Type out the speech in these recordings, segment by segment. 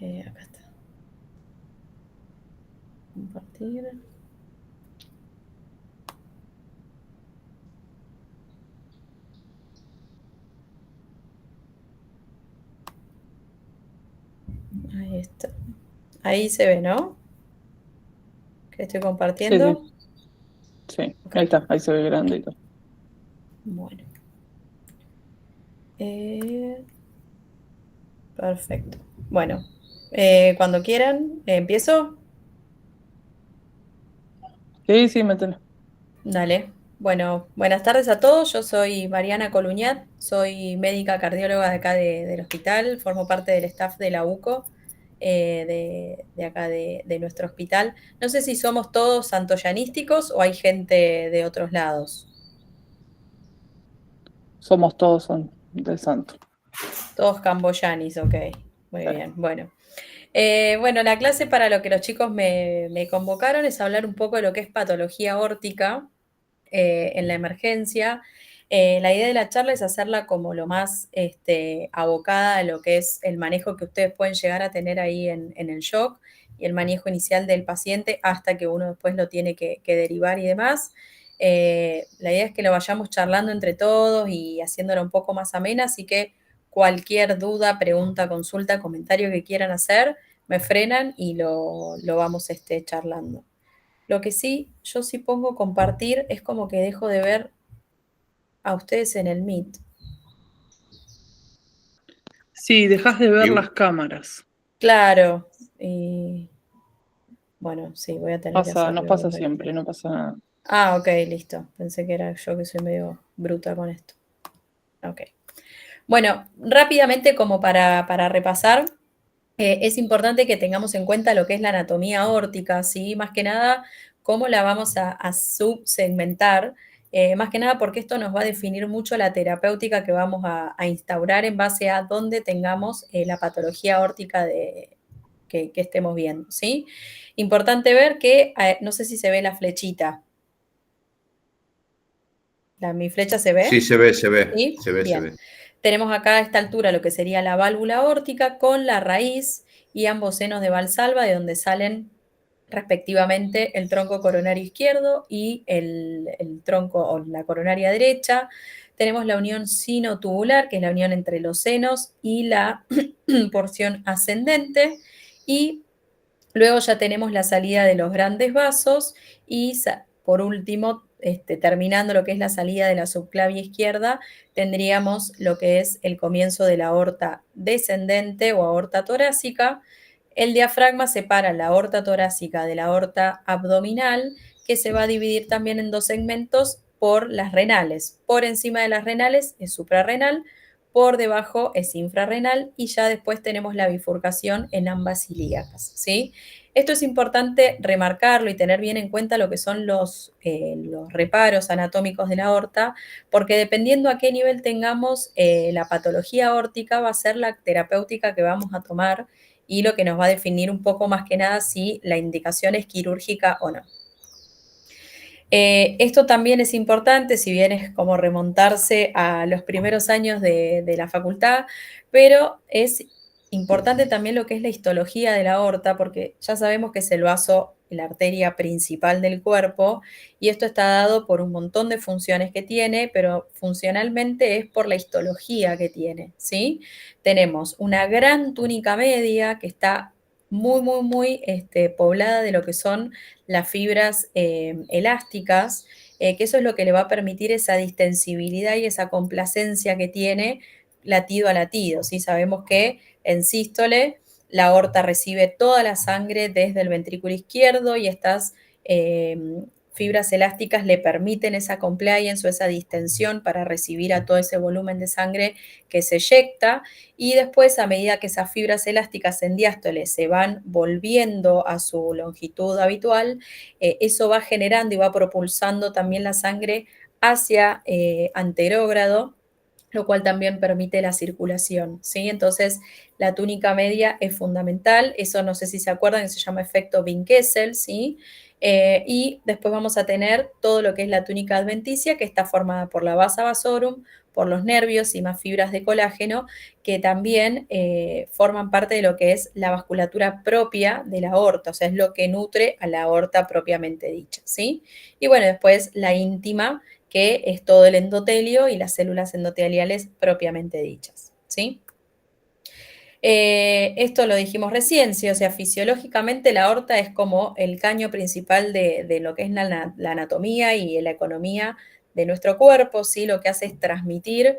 Acá está. Compartir. Ahí está. Ahí se ve, ¿no? Que estoy Sí, compartiendo. sí, sí. Ok. Ahí está, ahí se ve grande y todo. Bueno. Eh, perfecto. Bueno. Cuando quieran, empiezo. Sí, sí, mételo. Dale. Bueno, buenas tardes a todos. Yo soy Mariana Coluñat, soy médica cardióloga de acá del hospital, formo parte del staff de la UCO, de acá de nuestro hospital. No sé si somos todos santoyanísticos o hay gente de otros lados. Somos todos son del santo. Todos camboyanis, ok. Muy Sí. bien, bueno. Bueno, la clase para lo que los chicos me convocaron es hablar un poco de lo que es patología órtica en la emergencia. La idea de la charla es hacerla como lo más abocada a lo que es el manejo que ustedes pueden llegar a tener ahí en el shock y el manejo inicial del paciente hasta que uno después lo tiene que derivar y demás. La idea es que lo vayamos charlando entre todos y haciéndolo un poco más amena, así que cualquier duda, pregunta, consulta, comentario que quieran hacer, me frenan y lo vamos charlando. Lo que sí, yo sí pongo compartir, es como que dejo de ver a ustedes en el Meet. Sí, dejas de ver Y las cámaras. Claro, y bueno, sí, voy a tener que Pasa, nos hacerlo dos pasa veces. siempre, no pasa nada. Ah, ok, listo. Pensé que era yo que soy medio bruta con esto. Ok. Bueno, rápidamente como para repasar, es importante que tengamos en cuenta lo que es la anatomía aórtica, ¿sí? Más que nada, cómo la vamos a subsegmentar, más que nada porque esto nos va a definir mucho la terapéutica que vamos a instaurar en base a dónde tengamos la patología aórtica que estemos viendo, ¿sí? Importante ver que, no sé si se ve la flechita. ¿Mi flecha se sí, ve? se ve, se ve, ¿Sí? se ve, se Bien. ve. Tenemos acá a esta altura lo que sería la válvula aórtica con la raíz y ambos senos de Valsalva, de donde salen respectivamente el tronco coronario izquierdo y el tronco o la coronaria derecha. Tenemos la unión sinotubular, que es la unión entre los senos y la porción ascendente. Y luego ya tenemos la salida de los grandes vasos y por último, terminando lo que es la salida de la subclavia izquierda, tendríamos lo que es el comienzo de la aorta descendente o aorta torácica. El diafragma separa la aorta torácica de la aorta abdominal, que se va a dividir también en dos segmentos por las renales. Por encima de las renales es suprarrenal, por debajo es infrarrenal y ya después tenemos la bifurcación en ambas ilíacas, ¿sí? Esto es importante remarcarlo y tener bien en cuenta lo que son los reparos anatómicos de la aorta, porque dependiendo a qué nivel tengamos la patología aórtica, va a ser la terapéutica que vamos a tomar y lo que nos va a definir un poco más que nada si la indicación es quirúrgica o no. Esto también es importante, si bien es como remontarse a los primeros años de la facultad, pero es importante también lo que es la histología de la aorta, porque ya sabemos que es el vaso, la arteria principal del cuerpo, y esto está dado por un montón de funciones que tiene, pero funcionalmente es por la histología que tiene, ¿sí? Tenemos una gran túnica media que está muy poblada de lo que son las fibras elásticas, que eso es lo que le va a permitir esa distensibilidad y esa complacencia que tiene latido a latido. ¿Sí? Sabemos que en sístole la aorta recibe toda la sangre desde el ventrículo izquierdo y estas fibras elásticas le permiten esa compliance o esa distensión para recibir a todo ese volumen de sangre que se eyecta y después a medida que esas fibras elásticas en diástole se van volviendo a su longitud habitual, eso va generando y va propulsando también la sangre hacia anterógrado, lo cual también permite la circulación, ¿sí? Entonces, la túnica media es fundamental, eso no sé si se acuerdan, que se llama efecto Bin-Kessel, ¿sí? Y después vamos a tener todo lo que es la túnica adventicia, que está formada por la vasa vasorum, por los nervios y más fibras de colágeno que también forman parte de lo que es la vasculatura propia de la aorta, o sea, es lo que nutre a la aorta propiamente dicha, ¿sí? Y bueno, después la íntima, que es todo el endotelio y las células endoteliales propiamente dichas, ¿sí? Esto lo dijimos recién, ¿sí? O sea, fisiológicamente la aorta es como el caño principal de lo que es la anatomía y la economía de nuestro cuerpo, ¿sí? Lo que hace es transmitir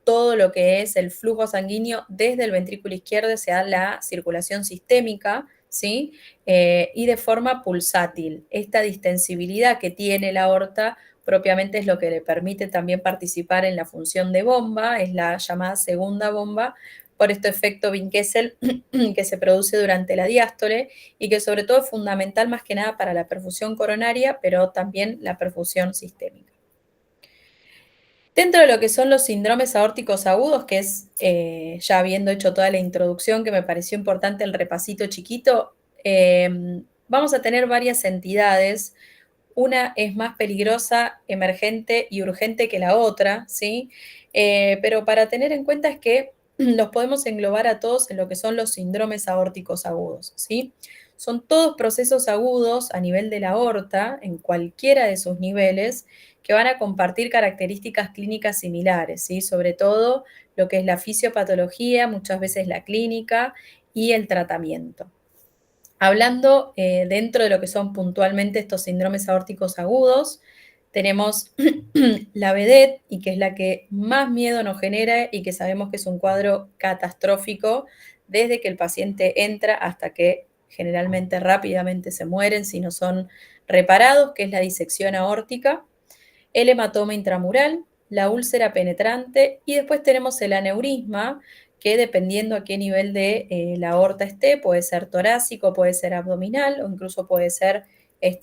todo lo que es el flujo sanguíneo desde el ventrículo izquierdo hacia la circulación sistémica, ¿sí? Y de forma pulsátil. Esta distensibilidad que tiene la aorta propiamente es lo que le permite también participar en la función de bomba, es la llamada segunda bomba, por este efecto Wien-Kessel que se produce durante la diástole y que sobre todo es fundamental más que nada para la perfusión coronaria, pero también la perfusión sistémica. Dentro de lo que son los síndromes aórticos agudos, que es, ya habiendo hecho toda la introducción, que me pareció importante el repasito chiquito, vamos a tener varias entidades. Una es más peligrosa, emergente y urgente que la otra, ¿sí? Pero para tener en cuenta es que los podemos englobar a todos en lo que son los síndromes aórticos agudos, ¿sí? Son todos procesos agudos a nivel de la aorta, en cualquiera de sus niveles, que van a compartir características clínicas similares, ¿sí? Sobre todo lo que es la fisiopatología, muchas veces la clínica y el tratamiento. Hablando dentro de lo que son puntualmente estos síndromes aórticos agudos, tenemos la vedette, y que es la que más miedo nos genera y que sabemos que es un cuadro catastrófico desde que el paciente entra hasta que generalmente rápidamente se mueren si no son reparados, que es la disección aórtica, el hematoma intramural, la úlcera penetrante y después tenemos el aneurisma, que dependiendo a qué nivel de la aorta esté, puede ser torácico, puede ser abdominal o incluso puede ser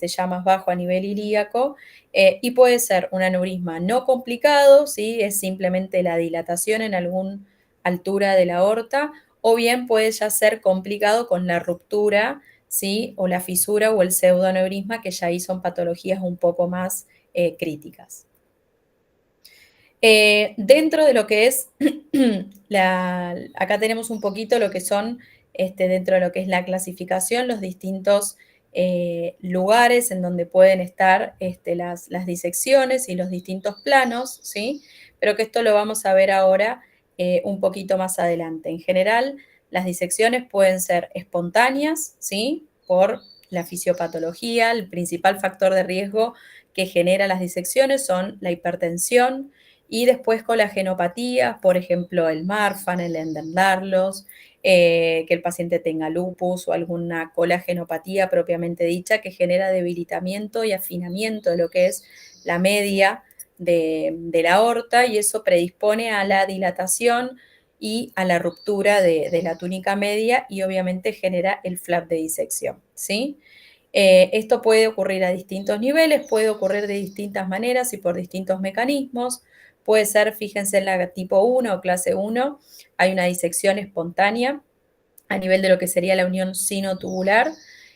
ya más bajo a nivel ilíaco, y puede ser un aneurisma no complicado, ¿sí? Es simplemente la dilatación en alguna altura de la aorta, o bien puede ya ser complicado con la ruptura, ¿sí? O la fisura o el pseudoaneurisma, que ya ahí son patologías un poco más críticas. Dentro de lo que es, acá tenemos un poquito lo que son, dentro de lo que es la clasificación, los distintos lugares en donde pueden estar las disecciones y los distintos planos, ¿sí? Pero que esto lo vamos a ver ahora un poquito más adelante. En general, las disecciones pueden ser espontáneas, ¿sí? Por la fisiopatología, el principal factor de riesgo que genera las disecciones son la hipertensión y después colagenopatías, por ejemplo, el Marfan, el Erdheim-Larlos, que el paciente tenga lupus o alguna colagenopatía propiamente dicha que genera debilitamiento y afinamiento de lo que es la media de la aorta, y eso predispone a la dilatación y a la ruptura de la túnica media y obviamente genera el flap de disección, ¿sí? Esto puede ocurrir a distintos niveles, puede ocurrir de distintas maneras y por distintos mecanismos. Puede ser, fíjense en la tipo 1 o clase 1, hay una disección espontánea a nivel de lo que sería la unión sinotubular,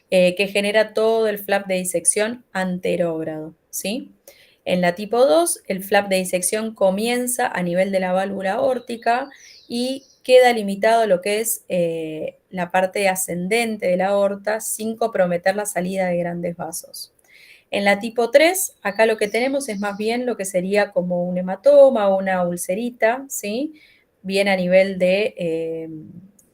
que genera todo el flap de disección anterógrado, ¿sí? En la tipo 2, el flap de disección comienza a nivel de la válvula aórtica y queda limitado a lo que es la parte ascendente de la aorta sin comprometer la salida de grandes vasos. En la tipo 3, acá lo que tenemos es más bien lo que sería como un hematoma o una ulcerita, ¿sí? Bien a nivel de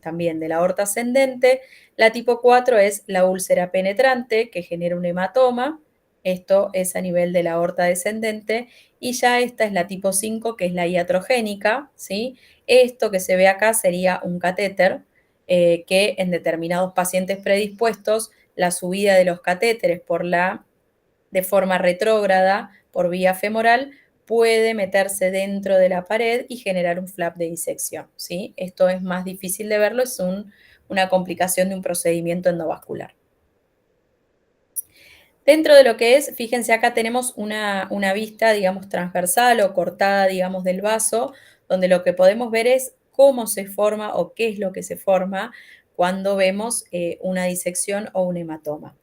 también de la aorta ascendente. La tipo 4 es la úlcera penetrante, que genera un hematoma. Esto es a nivel de la aorta descendente. Y ya esta es la tipo 5, que es la iatrogénica, ¿sí? Esto que se ve acá sería un catéter, que en determinados pacientes predispuestos, la subida de los catéteres de forma retrógrada por vía femoral puede meterse dentro de la pared y generar un flap de disección, ¿sí? Esto es más difícil de verlo, es una complicación de un procedimiento endovascular. Dentro de lo que es, fíjense, acá tenemos una vista, digamos, transversal o cortada, digamos, del vaso, donde lo que podemos ver es cómo se forma o qué es lo que se forma cuando vemos una disección o un hematoma.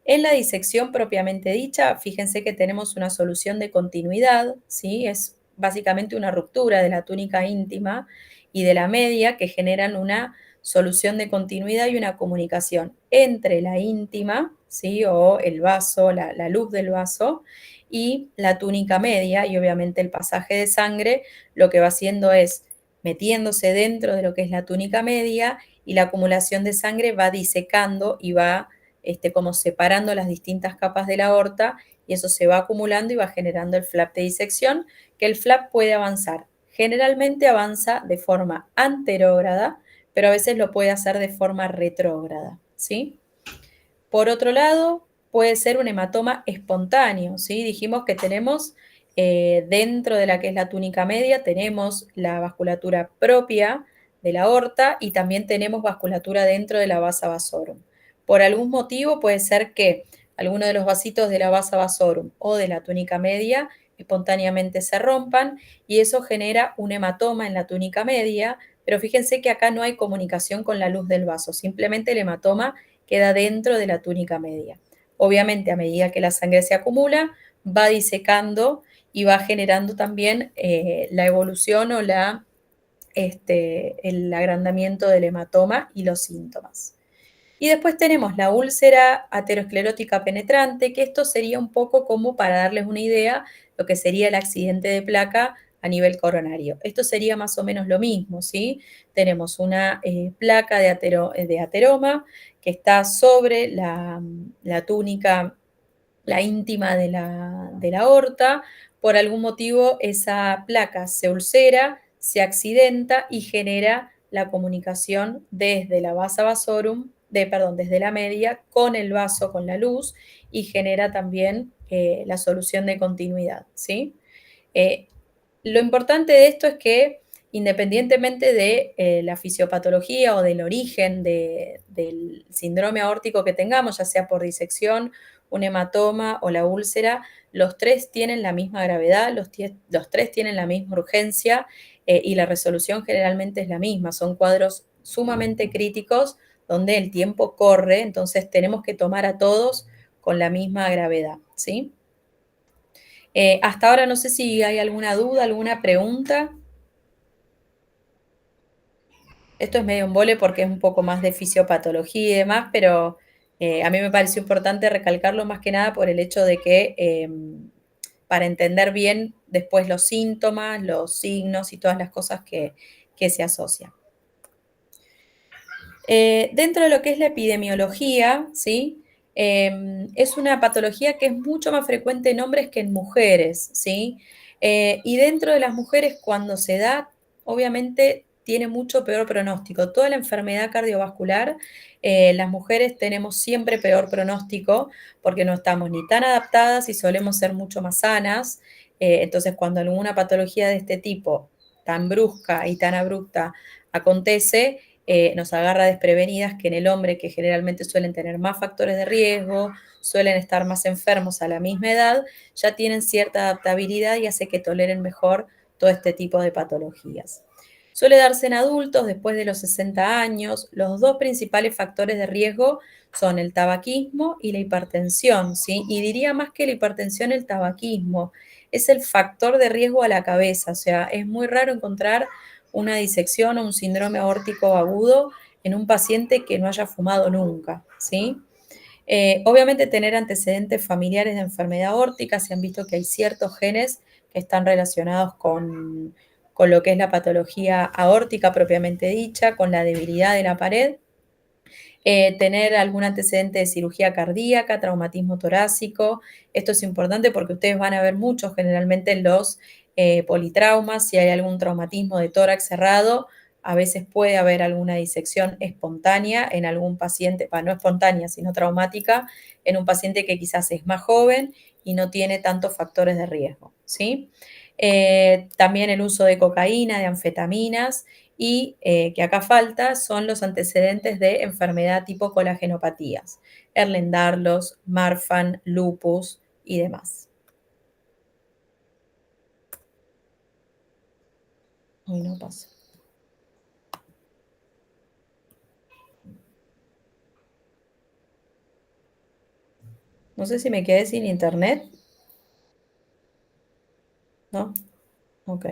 En la disección propiamente dicha, fíjense que tenemos una solución de continuidad, ¿sí? Es básicamente una ruptura de la túnica íntima y de la media que generan una solución de continuidad y una comunicación entre la íntima, ¿sí? O el vaso, la luz del vaso, y la túnica media, y obviamente el pasaje de sangre lo que va haciendo es metiéndose dentro de lo que es la túnica media, y la acumulación de sangre va disecando y va como separando las distintas capas de la aorta, y eso se va acumulando y va generando el flap de disección, que el flap puede avanzar. Generalmente avanza de forma anterógrada, pero a veces lo puede hacer de forma retrógrada, ¿sí? Por otro lado, puede ser un hematoma espontáneo, ¿sí? Dijimos que tenemos dentro de la que es la túnica media, tenemos la vasculatura propia de la aorta y también tenemos vasculatura dentro de la vasa vasorum. Por algún motivo puede ser que alguno de los vasitos de la vasa vasorum o de la túnica media espontáneamente se rompan y eso genera un hematoma en la túnica media, pero fíjense que acá no hay comunicación con la luz del vaso, simplemente el hematoma queda dentro de la túnica media. Obviamente, a medida que la sangre se acumula, va disecando y va generando también la evolución o el agrandamiento del hematoma y los síntomas. Y después tenemos la úlcera aterosclerótica penetrante, que esto sería un poco como para darles una idea lo que sería el accidente de placa a nivel coronario. Esto sería más o menos lo mismo, ¿sí? Tenemos una placa de ateroma que está sobre la túnica, la íntima de la aorta. Por algún motivo esa placa se ulcera, se accidenta y genera la comunicación desde la vasa vasorum, desde la media con el vaso, con la luz, y genera también la solución de continuidad, ¿sí? Eh, lo importante de esto es que independientemente de la fisiopatología o del origen del síndrome aórtico que tengamos, ya sea por disección, un hematoma o la úlcera, los tres tienen la misma gravedad, los tres tienen la misma urgencia y la resolución generalmente es la misma. Son cuadros sumamente críticos donde el tiempo corre, entonces tenemos que tomar a todos con la misma gravedad, ¿sí? Hasta ahora no sé si hay alguna duda, alguna pregunta. Esto es medio un vole porque es un poco más de fisiopatología y demás, pero a mí me pareció importante recalcarlo más que nada por el hecho de que para entender bien después los síntomas, los signos y todas las cosas que se asocian. Dentro de lo que es la epidemiología, ¿sí? Es una patología que es mucho más frecuente en hombres que en mujeres, ¿sí? Y dentro de las mujeres, cuando se da, obviamente tiene mucho peor pronóstico. Toda la enfermedad cardiovascular, las mujeres tenemos siempre peor pronóstico porque no estamos ni tan adaptadas y solemos ser mucho más sanas. Entonces, cuando alguna patología de este tipo, tan brusca y tan abrupta, acontece, nos agarra desprevenidas, que en el hombre, que generalmente suelen tener más factores de riesgo, suelen estar más enfermos a la misma edad, ya tienen cierta adaptabilidad y hace que toleren mejor todo este tipo de patologías. Suele darse en adultos después de los 60 años. Los dos principales factores de riesgo son el tabaquismo y la hipertensión, ¿sí? Y diría más que la hipertensión, el tabaquismo. Es el factor de riesgo a la cabeza, o sea, es muy raro encontrar una disección o un síndrome aórtico agudo en un paciente que no haya fumado nunca, ¿sí? Obviamente tener antecedentes familiares de enfermedad aórtica, se han visto que hay ciertos genes que están relacionados con lo que es la patología aórtica propiamente dicha, con la debilidad de la pared. Tener algún antecedente de cirugía cardíaca, traumatismo torácico. Esto es importante porque ustedes van a ver mucho generalmente en los politraumas, si hay algún traumatismo de tórax cerrado, a veces puede haber alguna disección espontánea en algún paciente, no espontánea, sino traumática, en un paciente que quizás es más joven y no tiene tantos factores de riesgo, ¿sí? También el uso de cocaína, de anfetaminas y que acá falta son los antecedentes de enfermedad tipo colagenopatías, Ehlers-Danlos, Marfan, lupus y demás. Hoy no pasa. No sé si me quedé sin internet, ¿no? Ok. Ok,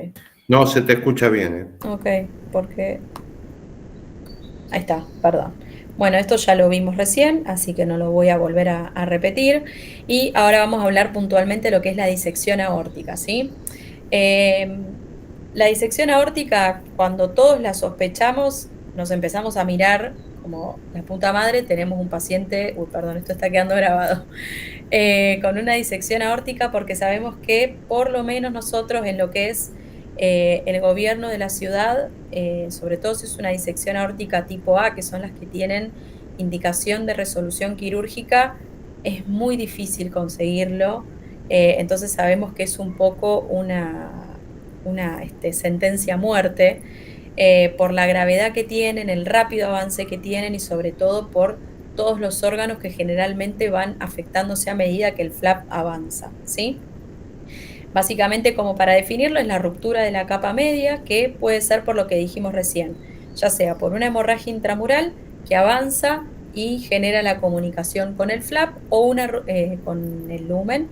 No, se te escucha bien, ¿eh? ok, porque... Ahí está, perdón. Bueno, esto ya lo vimos recién, así que no lo voy a volver a repetir. Y ahora vamos a hablar puntualmente de lo que es la disección aórtica, ¿sí? La disección aórtica, cuando todos la sospechamos, nos empezamos a mirar como la puta madre, tenemos un paciente, uy, perdón, esto está quedando grabado, con una disección aórtica porque sabemos que por lo menos nosotros en lo que es el gobierno de la ciudad, sobre todo si es una disección aórtica tipo A, que son las que tienen indicación de resolución quirúrgica, es muy difícil conseguirlo. Entonces sabemos que es un poco una sentencia a muerte por la gravedad que tienen, el rápido avance que tienen y sobre todo por todos los órganos que generalmente van afectándose a medida que el flap avanza, ¿sí? Básicamente, como para definirlo, es la ruptura de la capa media, que puede ser por lo que dijimos recién, ya sea por una hemorragia intramural que avanza y genera la comunicación con el flap o con el lumen,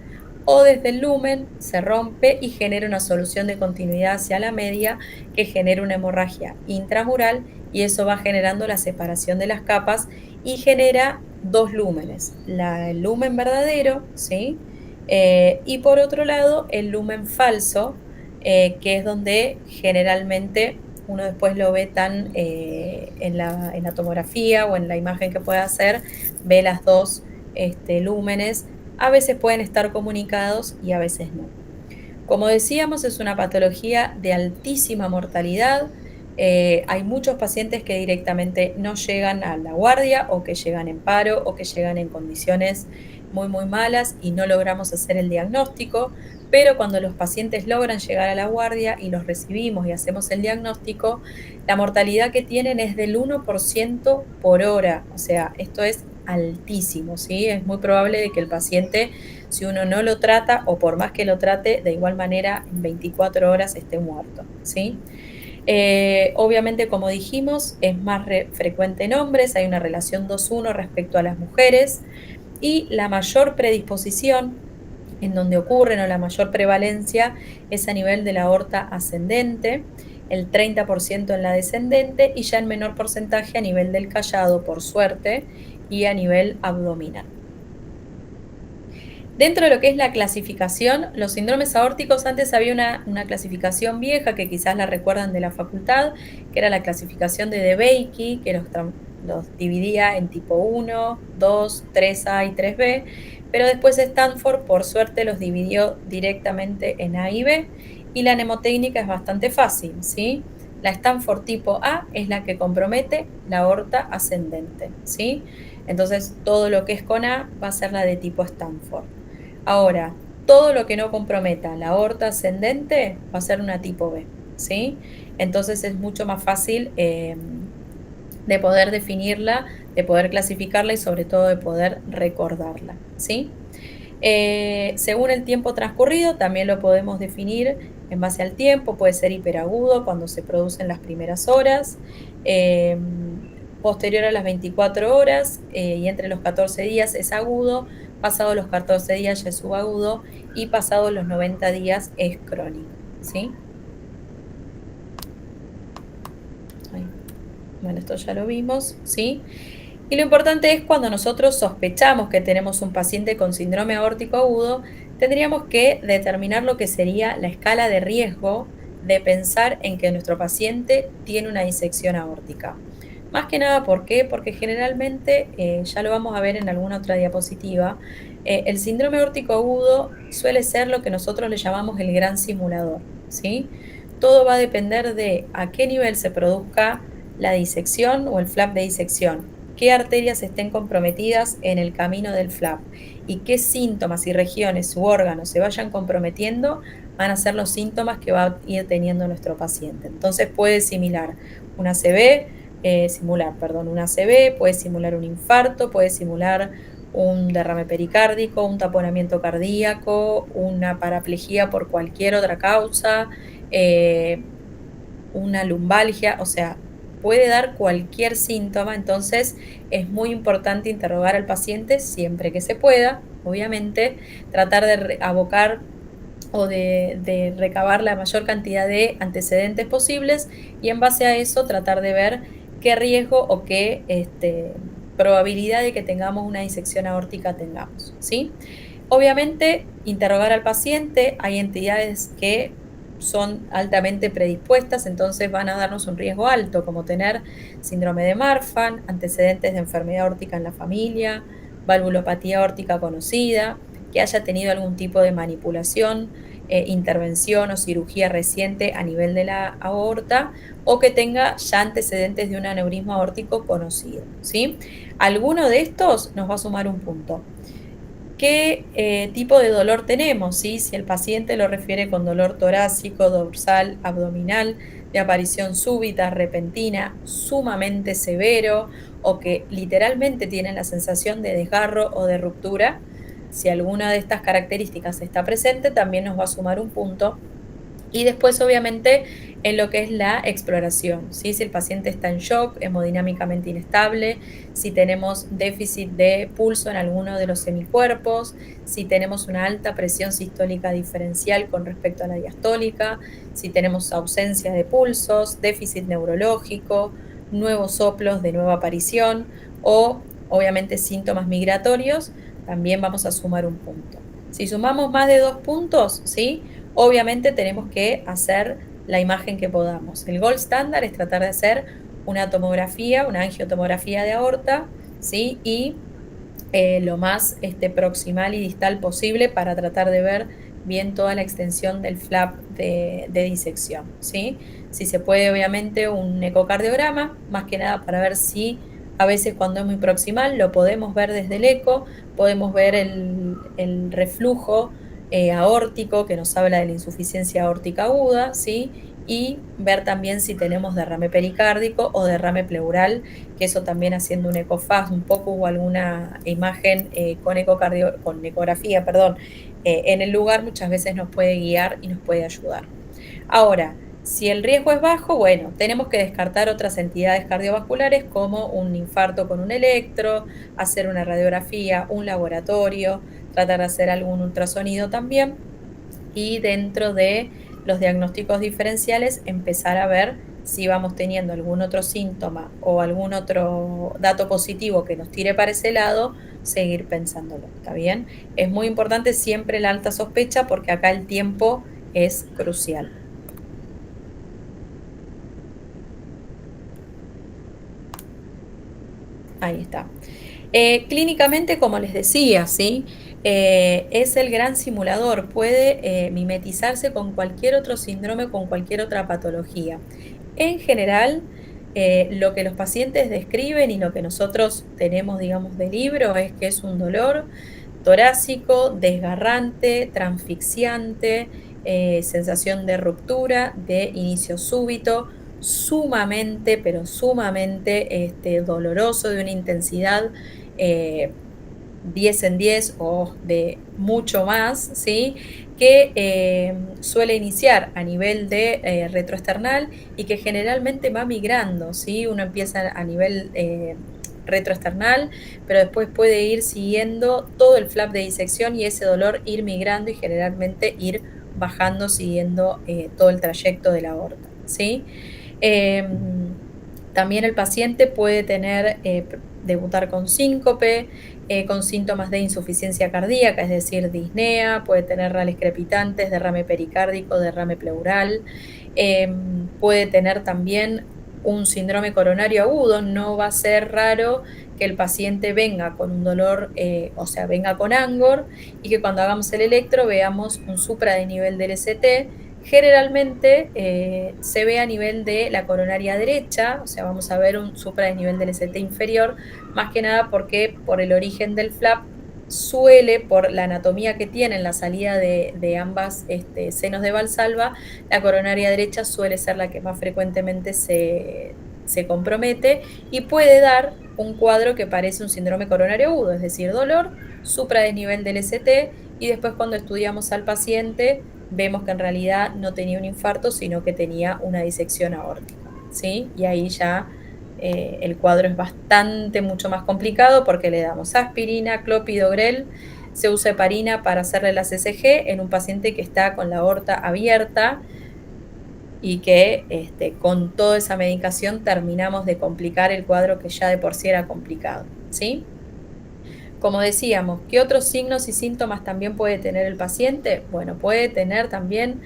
o desde el lumen se rompe y genera una solución de continuidad hacia la media que genera una hemorragia intramural y eso va generando la separación de las capas y genera dos lúmenes, el lumen verdadero, ¿sí? Y por otro lado, el lumen falso, que es donde generalmente uno después lo ve tan en la tomografía o en la imagen que puede hacer, ve las dos lúmenes. A veces pueden estar comunicados y a veces no. Como decíamos, es una patología de altísima mortalidad. Hay muchos pacientes que directamente no llegan a la guardia o que llegan en paro o que llegan en condiciones muy, muy malas y no logramos hacer el diagnóstico, pero cuando los pacientes logran llegar a la guardia y los recibimos y hacemos el diagnóstico, la mortalidad que tienen es del 1% por hora, o sea, esto es altísimo, ¿sí? Es muy probable de que el paciente, si uno no lo trata o por más que lo trate, de igual manera en 24 horas esté muerto, ¿sí? Obviamente, como dijimos, es más frecuente en hombres, hay una relación 2:1 respecto a las mujeres y la mayor predisposición en donde ocurren o la mayor prevalencia es a nivel de la aorta ascendente, el 30% en la descendente y ya en menor porcentaje a nivel del callado, por suerte, y a nivel abdominal. Dentro de lo que es la clasificación, los síndromes aórticos, antes había una clasificación vieja que quizás la recuerdan de la facultad, que era la clasificación de DeBakey, que los dividía en tipo 1, 2, 3A y 3B, pero después Stanford, por suerte, los dividió directamente en A y B, y la mnemotécnica es bastante fácil, ¿sí? La Stanford tipo A es la que compromete la aorta ascendente, ¿sí? Entonces, todo lo que es con A va a ser la de tipo Stanford. Ahora, todo lo que no comprometa la aorta ascendente va a ser una tipo B, ¿sí? Entonces es mucho más fácil de poder definirla, de poder clasificarla y sobre todo de poder recordarla, ¿sí? Según el tiempo transcurrido, también lo podemos definir en base al tiempo, puede ser hiperagudo cuando se produce en las primeras horas, eh, posterior a las 24 horas y entre los 14 días es agudo, pasados los 14 días ya es subagudo y pasados los 90 días es crónico, ¿sí? Ahí. Bueno, esto ya lo vimos, ¿sí? Y lo importante es cuando nosotros sospechamos que tenemos un paciente con síndrome aórtico agudo, tendríamos que determinar lo que sería la escala de riesgo de pensar en que nuestro paciente tiene una disección aórtica. Más que nada, ¿por qué? Porque generalmente, ya lo vamos a ver en alguna otra diapositiva, el síndrome aórtico agudo suele ser lo que nosotros le llamamos el gran simulador, ¿sí? Todo va a depender de a qué nivel se produzca la disección o el flap de disección, qué arterias estén comprometidas en el camino del flap y qué síntomas y regiones u órganos se vayan comprometiendo van a ser los síntomas que va a ir teniendo nuestro paciente. Entonces puede una ACV, una ACV, puede simular un infarto, puede simular un derrame pericárdico, un taponamiento cardíaco, una paraplegia por cualquier otra causa, eh, una lumbalgia, o sea, puede dar cualquier síntoma, entonces es muy importante interrogar al paciente siempre que se pueda, obviamente, tratar de abocar o de recabar la mayor cantidad de antecedentes posibles y en base a eso tratar de ver qué riesgo o qué probabilidad de que tengamos una disección aórtica tengamos, ¿sí? Obviamente, interrogar al paciente, hay entidades que son altamente predispuestas, entonces van a darnos un riesgo alto, como tener síndrome de Marfan, antecedentes de enfermedad aórtica en la familia, valvulopatía aórtica conocida, que haya tenido algún tipo de manipulación, intervención o cirugía reciente a nivel de la aorta, o que tenga ya antecedentes de un aneurisma aórtico conocido, ¿sí? Alguno de estos nos va a sumar un punto. ¿Qué tipo de dolor tenemos? ¿Sí? Si el paciente lo refiere con dolor torácico, dorsal, abdominal, de aparición súbita, repentina, sumamente severo, o que literalmente tienen la sensación de desgarro o de ruptura, si alguna de estas características está presente, también nos va a sumar un punto. Y después, obviamente, en lo que es la exploración, ¿sí? Si el paciente está en shock, hemodinámicamente inestable, si tenemos déficit de pulso en alguno de los semicuerpos, si tenemos una alta presión sistólica diferencial con respecto a la diastólica, si tenemos ausencia de pulsos, déficit neurológico, nuevos soplos de nueva aparición o, obviamente, síntomas migratorios, también vamos a sumar un punto. Si sumamos más de 2 puntos, ¿sí? Obviamente tenemos que hacer la imagen que podamos. El gold standard es tratar de hacer una tomografía, una angiotomografía de aorta, ¿sí? Y lo más proximal y distal posible para tratar de ver bien toda la extensión del flap de disección, ¿sí? Si se puede, obviamente, un ecocardiograma, más que nada para ver si a veces cuando es muy proximal lo podemos ver desde el eco, podemos ver el reflujo aórtico que nos habla de la insuficiencia aórtica aguda, ¿sí? Y ver también si tenemos derrame pericárdico o derrame pleural, que eso también haciendo un ecofast un poco o alguna imagen con ecografía, perdón, en el lugar muchas veces nos puede guiar y nos puede ayudar. Ahora, si el riesgo es bajo, bueno, tenemos que descartar otras entidades cardiovasculares como un infarto con un electro, hacer una radiografía, un laboratorio, tratar de hacer algún ultrasonido también y dentro de los diagnósticos diferenciales empezar a ver si vamos teniendo algún otro síntoma o algún otro dato positivo que nos tire para ese lado, seguir pensándolo, ¿está bien? Es muy importante siempre la alta sospecha porque acá el tiempo es crucial. Ahí está. Clínicamente, como les decía, ¿sí? Es el gran simulador, puede mimetizarse con cualquier otro síndrome, con cualquier otra patología. En general, lo que los pacientes describen y lo que nosotros tenemos, digamos, de libro es que es un dolor torácico, desgarrante, transfixiante, sensación de ruptura, de inicio súbito, sumamente, pero sumamente doloroso, de una intensidad 10 en 10 o de mucho más, ¿sí? Que suele iniciar a nivel de retroesternal y que generalmente va migrando, ¿sí? Uno empieza a nivel retroesternal, pero después puede ir siguiendo todo el flap de disección y ese dolor ir migrando y generalmente ir bajando siguiendo todo el trayecto de la aorta, ¿sí? También el paciente puede tener, debutar con síncope, con síntomas de insuficiencia cardíaca, es decir, disnea, puede tener rales crepitantes, derrame pericárdico, derrame pleural, puede tener también un síndrome coronario agudo. No va a ser raro que el paciente venga con un dolor, o sea, venga con Angor y que cuando hagamos el electro veamos un supra de nivel del ST. Generalmente se ve a nivel de la coronaria derecha, o sea, vamos a ver un supra de nivel del ST inferior, más que nada porque por el origen del flap suele, por la anatomía que tiene en la salida de ambas senos de Valsalva, la coronaria derecha suele ser la que más frecuentemente se compromete y puede dar un cuadro que parece un síndrome coronario agudo, es decir, dolor, supradesnivel del ST, y después cuando estudiamos al paciente vemos que en realidad no tenía un infarto, sino que tenía una disección aórtica, ¿sí? Y ahí ya el cuadro es bastante mucho más complicado porque le damos aspirina, clopidogrel, se usa heparina para hacerle la CCG en un paciente que está con la aorta abierta y que con toda esa medicación terminamos de complicar el cuadro que ya de por sí era complicado, ¿sí? Como decíamos, ¿qué otros signos y síntomas también puede tener el paciente? Bueno, puede tener también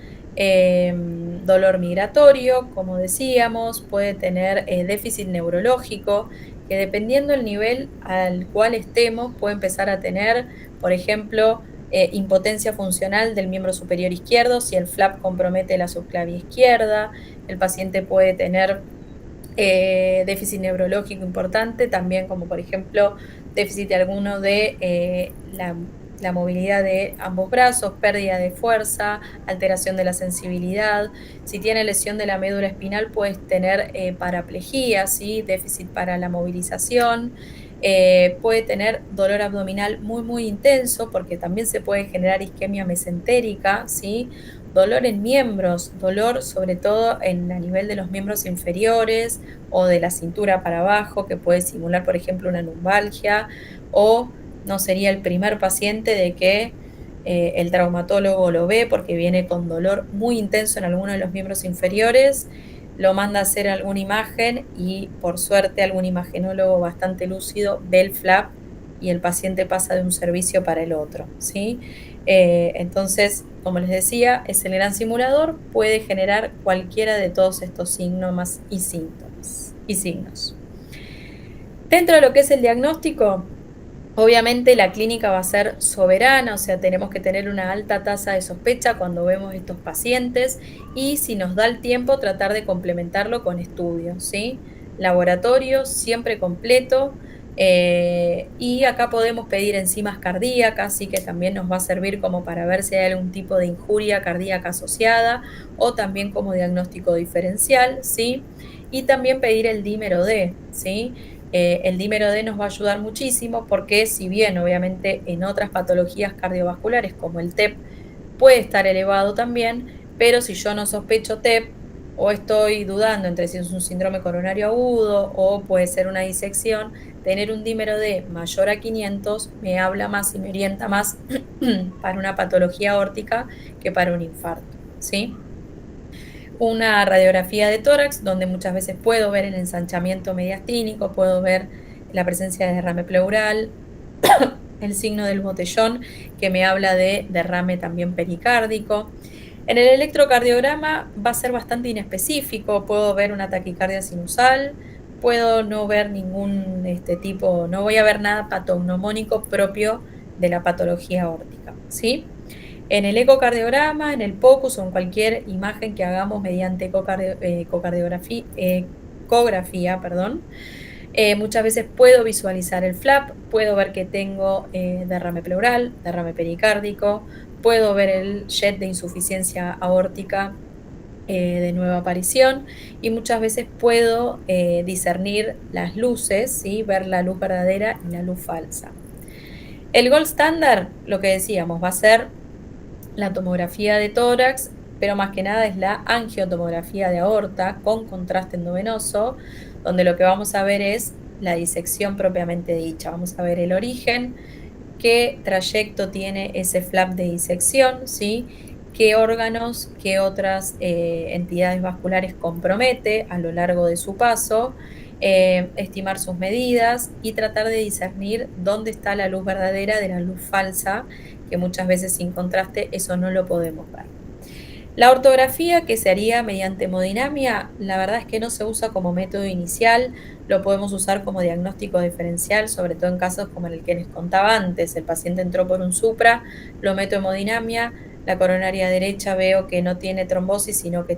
dolor migratorio, como decíamos, puede tener déficit neurológico, que dependiendo del nivel al cual estemos, puede empezar a tener, por ejemplo, impotencia funcional del miembro superior izquierdo, si el flap compromete la subclavia izquierda, el paciente puede tener déficit neurológico importante, también como por ejemplo déficit de alguno de la movilidad de ambos brazos, pérdida de fuerza, alteración de la sensibilidad. Si tiene lesión de la médula espinal, puedes tener paraplegia, ¿sí? Déficit para la movilización. Puede tener dolor abdominal muy, muy intenso, porque también se puede generar isquemia mesentérica, ¿sí? Dolor en miembros, dolor sobre todo a nivel de los miembros inferiores o de la cintura para abajo, que puede simular, por ejemplo, una lumbalgia, o no sería el primer paciente de que el traumatólogo lo ve porque viene con dolor muy intenso en alguno de los miembros inferiores, lo manda a hacer alguna imagen y por suerte algún imagenólogo bastante lúcido ve el flap y el paciente pasa de un servicio para el otro, ¿sí? Entonces, como les decía, es el gran simulador, puede generar cualquiera de todos estos síntomas y síntomas y signos. Dentro de lo que es el diagnóstico, obviamente la clínica va a ser soberana, o sea, tenemos que tener una alta tasa de sospecha cuando vemos estos pacientes y si nos da el tiempo tratar de complementarlo con estudios, ¿sí? Laboratorio siempre completo y acá podemos pedir enzimas cardíacas, sí que también nos va a servir como para ver si hay algún tipo de injuria cardíaca asociada o también como diagnóstico diferencial, ¿sí? Y también pedir el dímero D, ¿sí? El dímero D nos va a ayudar muchísimo porque si bien obviamente en otras patologías cardiovasculares como el TEP puede estar elevado también, pero si yo no sospecho TEP o estoy dudando entre si es un síndrome coronario agudo o puede ser una disección, tener un dímero D mayor a 500 me habla más y me orienta más para una patología aórtica que para un infarto, ¿sí? Una radiografía de tórax, donde muchas veces puedo ver el ensanchamiento mediastínico, puedo ver la presencia de derrame pleural, el signo del botellón, que me habla de derrame también pericárdico. En el electrocardiograma va a ser bastante inespecífico, puedo ver una taquicardia sinusal, puedo no ver ningún tipo, no voy a ver nada patognomónico propio de la patología aórtica, ¿sí? En el ecocardiograma, en el POCUS o en cualquier imagen que hagamos mediante ecografía, muchas veces puedo visualizar el flap, puedo ver que tengo derrame pleural, derrame pericárdico, puedo ver el jet de insuficiencia aórtica de nueva aparición y muchas veces puedo discernir las luces, ¿sí? Ver la luz verdadera y la luz falsa. El gold standard, lo que decíamos, va a ser la tomografía de tórax, pero más que nada es la angiotomografía de aorta con contraste endovenoso, donde lo que vamos a ver es la disección propiamente dicha. Vamos a ver el origen, qué trayecto tiene ese flap de disección, ¿sí? Qué órganos, qué otras entidades vasculares compromete a lo largo de su paso, estimar sus medidas y tratar de discernir dónde está la luz verdadera de la luz falsa, que muchas veces sin contraste eso no lo podemos ver. La ortografía, que se haría mediante hemodinamia, la verdad es que no se usa como método inicial, lo podemos usar como diagnóstico diferencial, sobre todo en casos como el que les contaba antes, el paciente entró por un supra, lo meto hemodinamia, la coronaria derecha veo que no tiene trombosis, sino que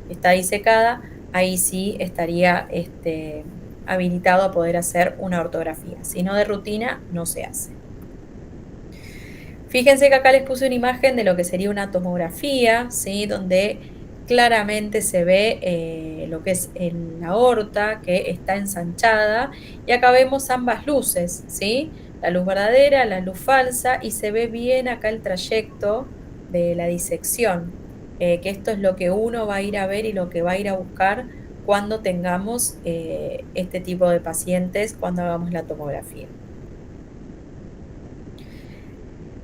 está disecada, ahí sí estaría habilitado a poder hacer una ortografía, si no de rutina no se hace. Fíjense que acá les puse una imagen de lo que sería una tomografía, ¿sí? Donde claramente se ve lo que es la aorta, que está ensanchada, y acá vemos ambas luces, ¿sí? La luz verdadera, la luz falsa, y se ve bien acá el trayecto de la disección, que esto es lo que uno va a ir a ver y lo que va a ir a buscar cuando tengamos este tipo de pacientes, cuando hagamos la tomografía.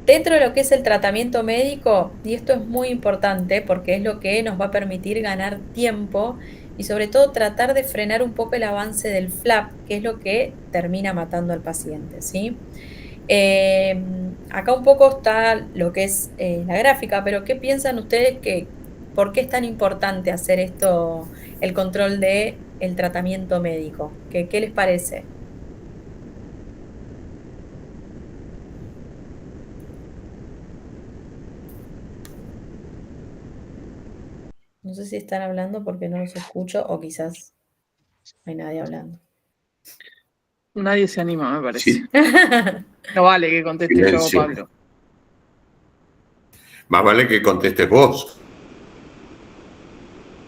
Dentro de lo que es el tratamiento médico, y esto es muy importante porque es lo que nos va a permitir ganar tiempo y sobre todo tratar de frenar un poco el avance del flap, que es lo que termina matando al paciente, ¿sí? Acá un poco está lo que es la gráfica, pero ¿qué piensan ustedes por qué es tan importante hacer esto, el control del tratamiento médico? ¿Qué les parece? No sé si están hablando porque no los escucho o quizás no hay nadie hablando. Nadie se anima, me parece. Sí, No vale que conteste yo, silencio. Pablo. Más vale que contestes vos.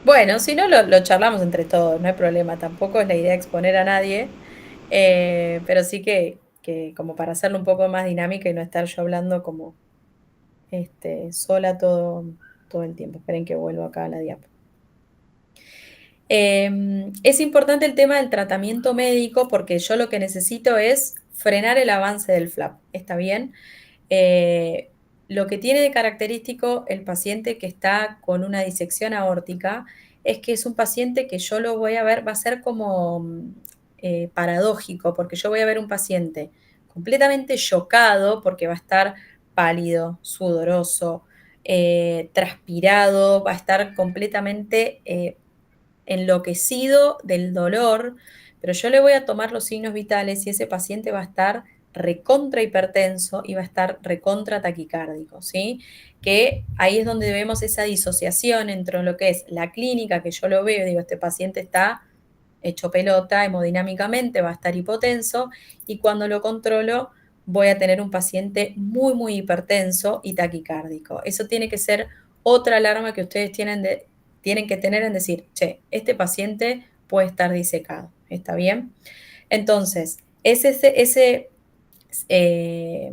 Bueno, si no, lo charlamos entre todos, no hay problema. Tampoco es la idea exponer a nadie, pero sí que como para hacerlo un poco más dinámica y no estar yo hablando como sola todo el tiempo. Esperen que vuelvo acá a la diapo. Es importante el tema del tratamiento médico porque yo lo que necesito es frenar el avance del flap. ¿Está bien? Eh, lo que tiene de característico el paciente que está con una disección aórtica es que es un paciente que yo lo voy a ver, va a ser como paradójico, porque yo voy a ver un paciente completamente chocado porque va a estar pálido, sudoroso, transpirado, va a estar completamente enloquecido del dolor, pero yo le voy a tomar los signos vitales y ese paciente va a estar recontra hipertenso y va a estar recontra taquicárdico, ¿sí? Que ahí es donde vemos esa disociación entre lo que es la clínica, que yo lo veo y digo, este paciente está hecho pelota hemodinámicamente, va a estar hipotenso y cuando lo controlo voy a tener un paciente muy, muy hipertenso y taquicárdico. Eso tiene que ser otra alarma que ustedes tienen que tener en decir, che, este paciente puede estar disecado, ¿está bien? Entonces, ese eh,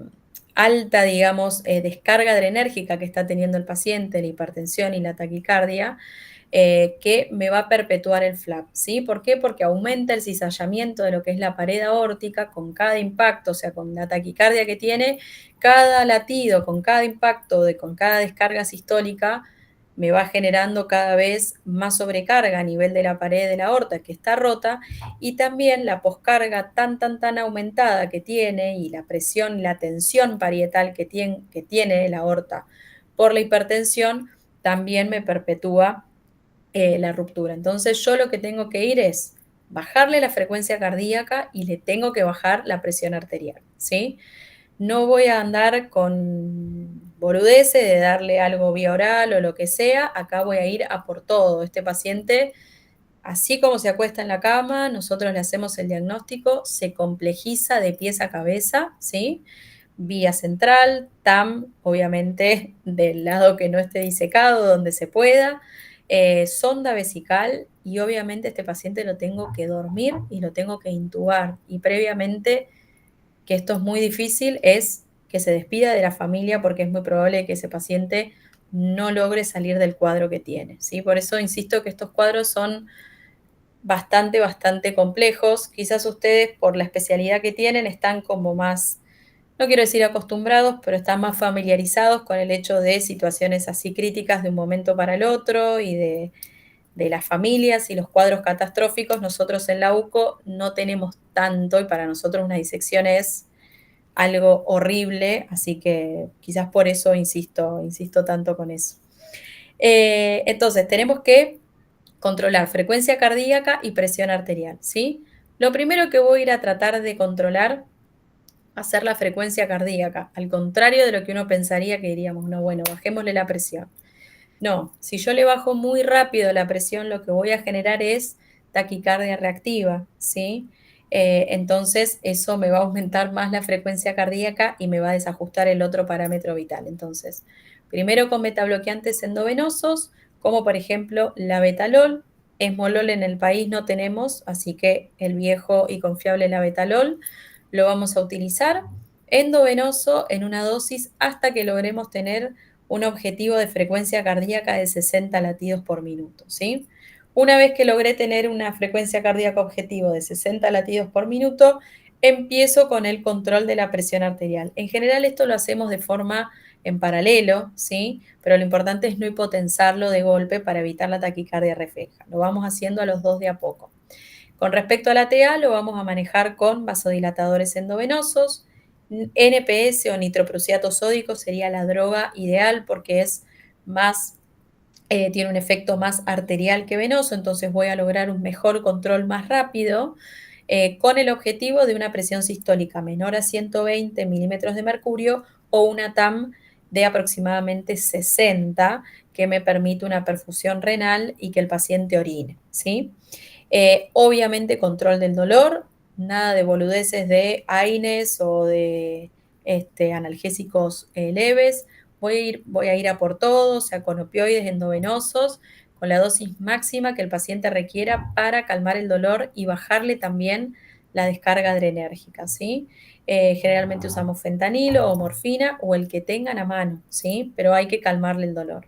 alta, digamos, descarga adrenérgica que está teniendo el paciente, la hipertensión y la taquicardia, que me va a perpetuar el flap, ¿sí? ¿Por qué? Porque aumenta el cizallamiento de lo que es la pared aórtica con cada impacto, o sea, con la taquicardia que tiene, cada latido, con cada impacto, con cada descarga sistólica, me va generando cada vez más sobrecarga a nivel de la pared de la aorta que está rota y también la poscarga tan aumentada que tiene y la presión, la tensión parietal que tiene la aorta por la hipertensión también me perpetúa la ruptura. Entonces yo lo que tengo que ir es bajarle la frecuencia cardíaca y le tengo que bajar la presión arterial, ¿sí? No voy a andar con boludeces de darle algo vía oral o lo que sea, acá voy a ir a por todo. Este paciente, así como se acuesta en la cama, nosotros le hacemos el diagnóstico, se complejiza de pies a cabeza, ¿sí? Vía central, TAM, obviamente del lado que no esté disecado, donde se pueda, sonda vesical y obviamente este paciente lo tengo que dormir y lo tengo que intubar y previamente, que esto es muy difícil, es que se despida de la familia porque es muy probable que ese paciente no logre salir del cuadro que tiene, ¿sí? Por eso insisto que estos cuadros son bastante complejos. Quizás ustedes, por la especialidad que tienen, están como más, no quiero decir acostumbrados, pero están más familiarizados con el hecho de situaciones así críticas de un momento para el otro y de las familias y los cuadros catastróficos. Nosotros en la UCO no tenemos tanto y para nosotros una disección es algo horrible, así que quizás por eso insisto tanto con eso. Entonces, tenemos que controlar frecuencia cardíaca y presión arterial, ¿sí? Lo primero que voy a ir a tratar de controlar va a ser la frecuencia cardíaca, al contrario de lo que uno pensaría que diríamos, no, bueno, bajémosle la presión. No, si yo le bajo muy rápido la presión, lo que voy a generar es taquicardia reactiva, ¿sí? Entonces, eso me va a aumentar más la frecuencia cardíaca y me va a desajustar el otro parámetro vital. Entonces, primero con betabloqueantes endovenosos, como por ejemplo la betalol. Esmolol en el país no tenemos, así que el viejo y confiable labetalol lo vamos a utilizar endovenoso en una dosis hasta que logremos tener un objetivo de frecuencia cardíaca de 60 latidos por minuto, ¿sí? Una vez que logré tener una frecuencia cardíaca objetivo de 60 latidos por minuto, empiezo con el control de la presión arterial. En general esto lo hacemos de forma en paralelo, ¿sí? Pero lo importante es no hipotensarlo de golpe para evitar la taquicardia refleja. Lo vamos haciendo a los dos de a poco. Con respecto a la TA, lo vamos a manejar con vasodilatadores endovenosos. NPS o nitroprusiato sódico sería la droga ideal porque es más, tiene un efecto más arterial que venoso, entonces voy a lograr un mejor control más rápido con el objetivo de una presión sistólica menor a 120 milímetros de mercurio o una TAM de aproximadamente 60 que me permite una perfusión renal y que el paciente orine, ¿sí? Obviamente control del dolor, nada de boludeces de AINES o de analgésicos leves. Voy a ir a por todo, o sea, con opioides endovenosos, con la dosis máxima que el paciente requiera para calmar el dolor y bajarle también la descarga adrenérgica, ¿sí? Generalmente usamos fentanilo o morfina o el que tengan a mano, ¿sí? Pero hay que calmarle el dolor.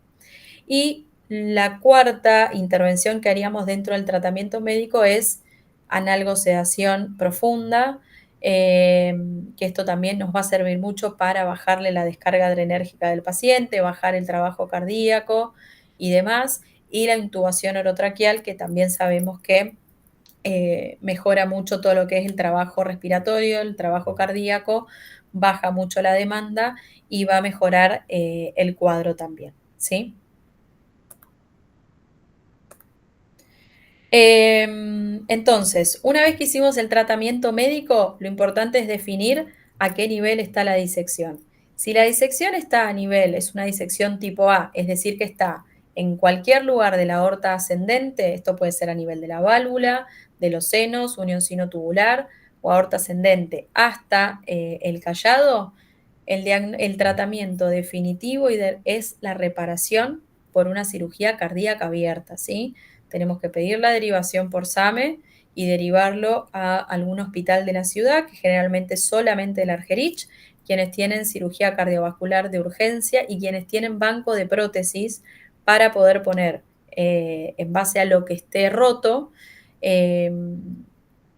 Y la cuarta intervención que haríamos dentro del tratamiento médico es analgosedación profunda, que esto también nos va a servir mucho para bajarle la descarga adrenérgica del paciente, bajar el trabajo cardíaco y demás, y la intubación orotraqueal, que también sabemos que mejora mucho todo lo que es el trabajo respiratorio, el trabajo cardíaco, baja mucho la demanda y va a mejorar el cuadro también, ¿sí? Entonces, una vez que hicimos el tratamiento médico, lo importante es definir a qué nivel está la disección. Si la disección está a nivel, es una disección tipo A, es decir, que está en cualquier lugar de la aorta ascendente, esto puede ser a nivel de la válvula, de los senos, unión sinotubular o aorta ascendente, hasta el callado, el tratamiento definitivo es la reparación por una cirugía cardíaca abierta, ¿sí? Tenemos que pedir la derivación por SAME y derivarlo a algún hospital de la ciudad, que generalmente solamente el Argerich, quienes tienen cirugía cardiovascular de urgencia y quienes tienen banco de prótesis para poder poner, en base a lo que esté roto, eh,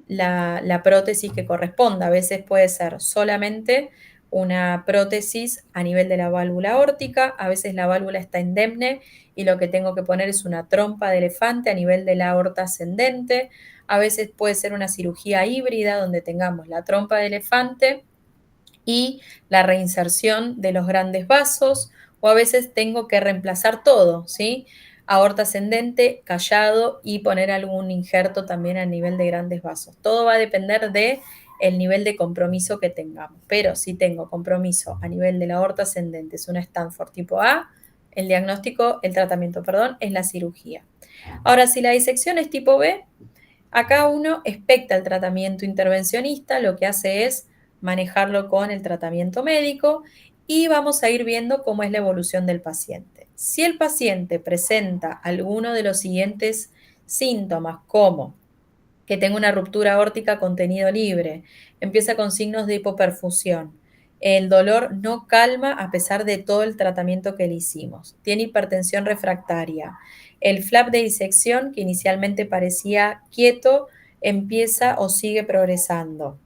la prótesis que corresponda. A veces puede ser solamente una prótesis a nivel de la válvula aórtica, a veces la válvula está indemne y lo que tengo que poner es una trompa de elefante a nivel de la aorta ascendente, a veces puede ser una cirugía híbrida donde tengamos la trompa de elefante y la reinserción de los grandes vasos, o a veces tengo que reemplazar todo, ¿sí? Aorta ascendente, callado y poner algún injerto también a nivel de grandes vasos. Todo va a depender de el nivel de compromiso que tengamos. Pero si tengo compromiso a nivel de la aorta ascendente, es una Stanford tipo A, el tratamiento, perdón, es la cirugía. Ahora, si la disección es tipo B, acá uno expecta el tratamiento intervencionista, lo que hace es manejarlo con el tratamiento médico y vamos a ir viendo cómo es la evolución del paciente. Si el paciente presenta alguno de los siguientes síntomas, como que tenga una ruptura aórtica contenido libre, empieza con signos de hipoperfusión, el dolor no calma a pesar de todo el tratamiento que le hicimos, tiene hipertensión refractaria, el flap de disección que inicialmente parecía quieto empieza o sigue progresando,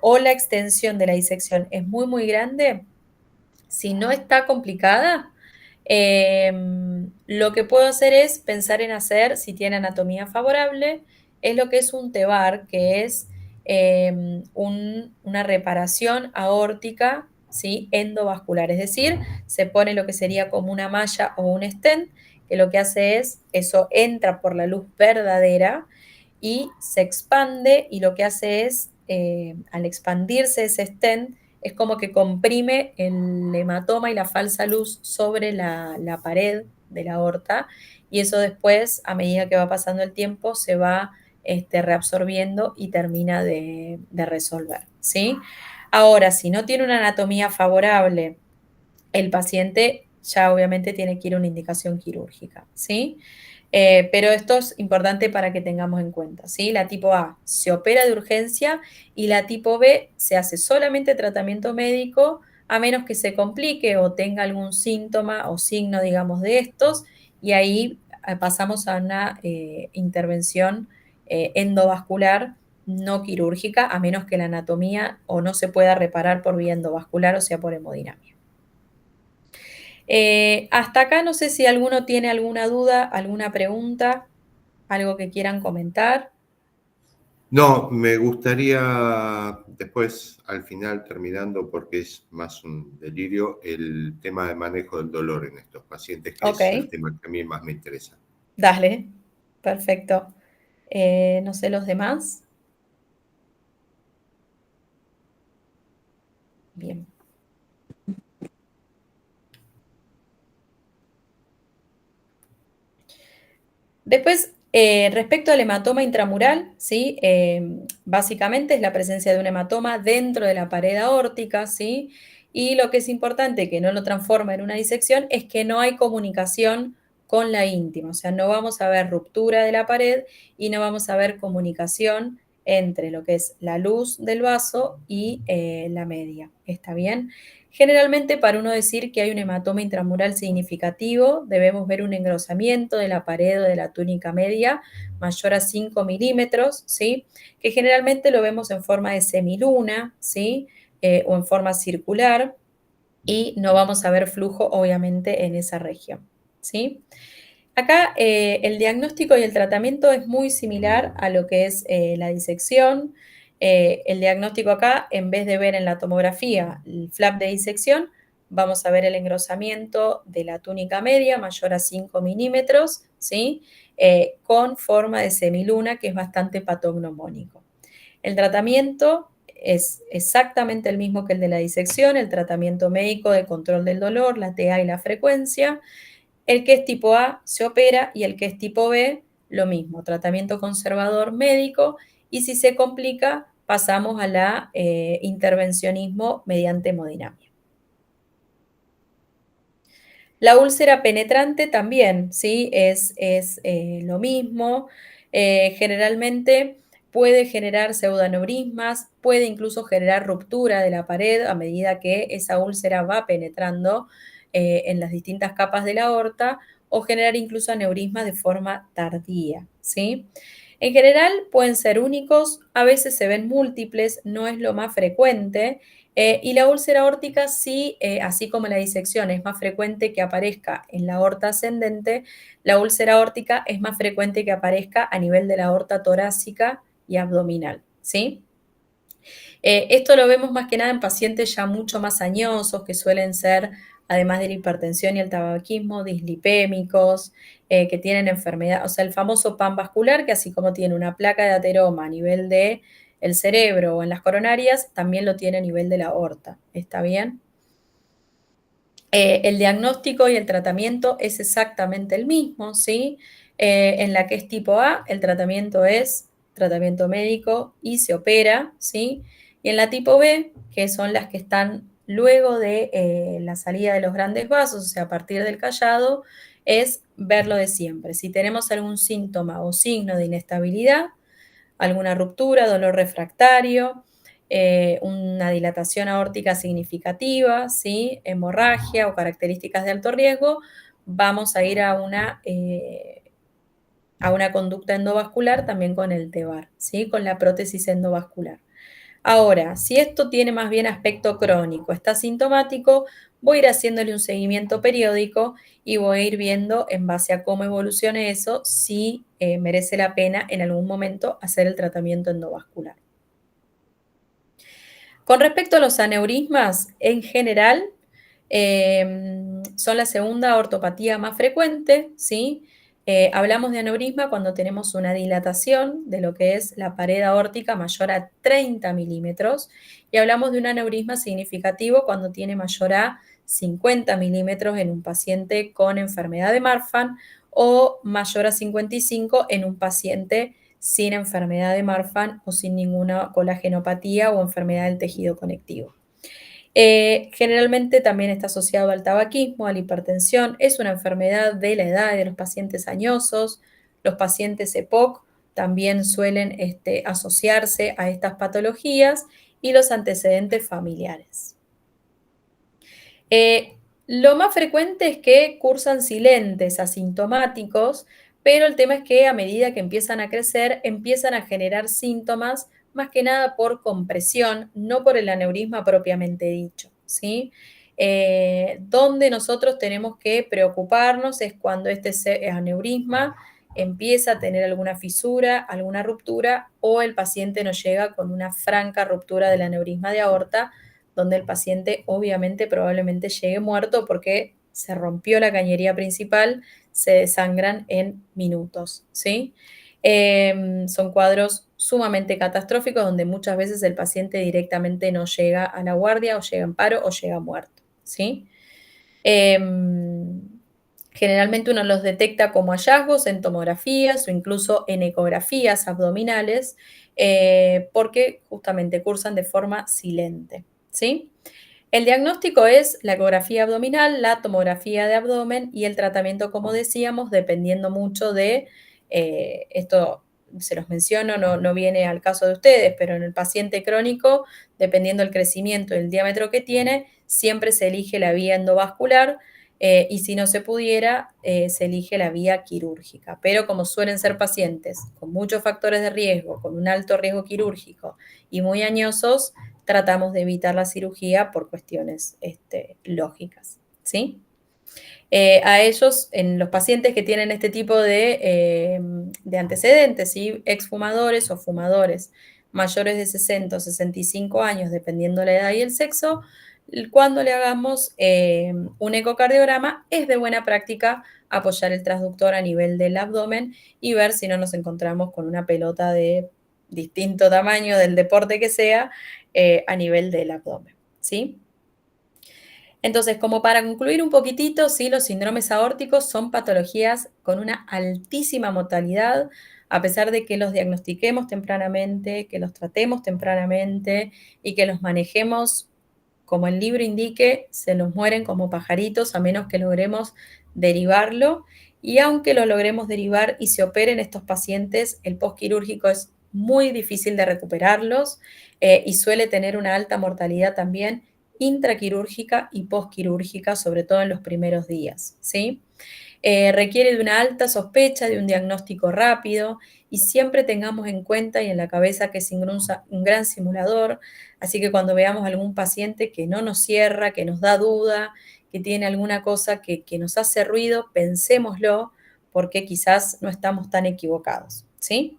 o la extensión de la disección es muy muy grande, si no está complicada, lo que puedo hacer es pensar en hacer, si tiene anatomía favorable, es lo que es un TEVAR, que es una reparación aórtica, ¿sí? Endovascular, es decir, se pone lo que sería como una malla o un stent, que lo que hace es, eso entra por la luz verdadera y se expande y lo que hace es, al expandirse ese stent, es como que comprime el hematoma y la falsa luz sobre la pared de la aorta y eso después, a medida que va pasando el tiempo, se va reabsorbiendo y termina de resolver, ¿sí? Ahora, si no tiene una anatomía favorable, el paciente ya obviamente tiene que ir a una indicación quirúrgica, ¿sí? Pero esto es importante para que tengamos en cuenta, ¿sí? La tipo A se opera de urgencia y la tipo B se hace solamente tratamiento médico a menos que se complique o tenga algún síntoma o signo, digamos, de estos y ahí pasamos a una intervención endovascular no quirúrgica, a menos que la anatomía o no se pueda reparar por vía endovascular, o sea, por hemodinamia. Hasta acá no sé si alguno tiene alguna duda, alguna pregunta, algo que quieran comentar. No, me gustaría después, al final, terminando, porque es más un delirio, el tema de manejo del dolor en estos pacientes, que Ok, es el tema que a mí más me interesa. dale, perfecto. No sé los demás. Bien. Después, respecto al hematoma intramural, ¿sí? Básicamente es la presencia de un hematoma dentro de la pared aórtica, ¿sí? Y lo que es importante, que no lo transforma en una disección, es que no hay comunicación con la íntima, o sea, no vamos a ver ruptura de la pared y no vamos a ver comunicación entre lo que es la luz del vaso y la media. ¿Está bien? Generalmente, para uno decir que hay un hematoma intramural significativo, debemos ver un engrosamiento de la pared o de la túnica media mayor a 5 milímetros, ¿sí? Que generalmente lo vemos en forma de semiluna, ¿sí? O en forma circular, y no vamos a ver flujo, obviamente, en esa región, ¿sí? Acá el diagnóstico y el tratamiento es muy similar a lo que es la disección. El diagnóstico acá, en vez de ver en la tomografía el flap de disección, vamos a ver el engrosamiento de la túnica media mayor a 5 milímetros, ¿sí? Con forma de semiluna, que es bastante patognomónico. El tratamiento es exactamente el mismo que el de la disección, el tratamiento médico de control del dolor, la TA y la frecuencia. El que es tipo A se opera y el que es tipo B, lo mismo, tratamiento conservador médico, y si se complica, pasamos a la intervencionismo mediante hemodinamia. La úlcera penetrante también, ¿sí? Es lo mismo. Generalmente puede generar pseudoaneurismas, puede incluso generar ruptura de la pared a medida que esa úlcera va penetrando en las distintas capas de la aorta, o generar incluso aneurismas de forma tardía, ¿sí? En general pueden ser únicos, a veces se ven múltiples, no es lo más frecuente. Y la úlcera aórtica sí, así como la disección es más frecuente que aparezca en la aorta ascendente, la úlcera aórtica es más frecuente que aparezca a nivel de la aorta torácica y abdominal, ¿sí? Esto lo vemos más que nada en pacientes ya mucho más añosos, que suelen ser, además de la hipertensión y el tabaquismo, dislipémicos, que tienen enfermedad, o sea, el famoso pan vascular, que así como tiene una placa de ateroma a nivel de el cerebro o en las coronarias, también lo tiene a nivel de la aorta. ¿Está bien? El diagnóstico y el tratamiento es exactamente el mismo, ¿sí? En la que es tipo A, el tratamiento es tratamiento médico y se opera, ¿sí? Y en la tipo B, que son las que están luego de la salida de los grandes vasos, o sea, a partir del callado, es ver lo de siempre. Si tenemos algún síntoma o signo de inestabilidad, alguna ruptura, dolor refractario, una dilatación aórtica significativa, ¿sí? Hemorragia o características de alto riesgo, vamos a ir a una conducta endovascular también con el TEVAR, ¿sí? Con la prótesis endovascular. Ahora, si esto tiene más bien aspecto crónico, está sintomático, voy a ir haciéndole un seguimiento periódico y voy a ir viendo en base a cómo evolucione eso si merece la pena en algún momento hacer el tratamiento endovascular. Con respecto a los aneurismas, en general, son la segunda ortopatía más frecuente, ¿sí? Hablamos de aneurisma cuando tenemos una dilatación de lo que es la pared aórtica mayor a 30 milímetros, y hablamos de un aneurisma significativo cuando tiene mayor a 50 milímetros en un paciente con enfermedad de Marfan, o mayor a 55 en un paciente sin enfermedad de Marfan o sin ninguna colagenopatía o enfermedad del tejido conectivo. Generalmente también está asociado al tabaquismo, a la hipertensión. Es una enfermedad de la edad de los pacientes añosos. Los pacientes EPOC también suelen asociarse a estas patologías, y los antecedentes familiares. Lo más frecuente es que cursan silentes, asintomáticos, pero el tema es que a medida que empiezan a crecer, empiezan a generar síntomas más que nada por compresión, no por el aneurisma propiamente dicho, ¿sí? Donde nosotros tenemos que preocuparnos es cuando este aneurisma empieza a tener alguna fisura, alguna ruptura, o el paciente nos llega con una franca ruptura del aneurisma de aorta, donde el paciente obviamente probablemente llegue muerto porque se rompió la cañería principal, se desangran en minutos, ¿sí? Son cuadros sumamente catastróficos donde muchas veces el paciente directamente no llega a la guardia o llega en paro o llega muerto, ¿sí? Generalmente uno los detecta como hallazgos en tomografías o incluso en ecografías abdominales porque justamente cursan de forma silente, ¿sí? El diagnóstico es la ecografía abdominal, la tomografía de abdomen y el tratamiento, como decíamos, dependiendo mucho de, esto se los menciono, no viene al caso de ustedes, pero en el paciente crónico, dependiendo del crecimiento y el diámetro que tiene, siempre se elige la vía endovascular y si no se pudiera, se elige la vía quirúrgica. Pero como suelen ser pacientes con muchos factores de riesgo, con un alto riesgo quirúrgico y muy añosos, tratamos de evitar la cirugía por cuestiones lógicas, ¿sí? A ellos, en los pacientes que tienen este tipo de antecedentes, ¿sí? Exfumadores o fumadores mayores de 60 o 65 años, dependiendo la edad y el sexo, cuando le hagamos un ecocardiograma, es de buena práctica apoyar el transductor a nivel del abdomen y ver si no nos encontramos con una pelota de distinto tamaño del deporte que sea a nivel del abdomen, ¿sí? Entonces, como para concluir un poquitito, sí, los síndromes aórticos son patologías con una altísima mortalidad, a pesar de que los diagnostiquemos tempranamente, que los tratemos tempranamente y que los manejemos como el libro indique, se nos mueren como pajaritos a menos que logremos derivarlo. Y aunque lo logremos derivar y se operen estos pacientes, el postquirúrgico es muy difícil de recuperarlos y suele tener una alta mortalidad también intraquirúrgica y postquirúrgica, sobre todo en los primeros días, ¿sí? Requiere de una alta sospecha, de un diagnóstico rápido y siempre tengamos en cuenta y en la cabeza que es un gran simulador, así que cuando veamos algún paciente que no nos cierra, que nos da duda, que tiene alguna cosa que nos hace ruido, pensémoslo porque quizás no estamos tan equivocados, ¿sí?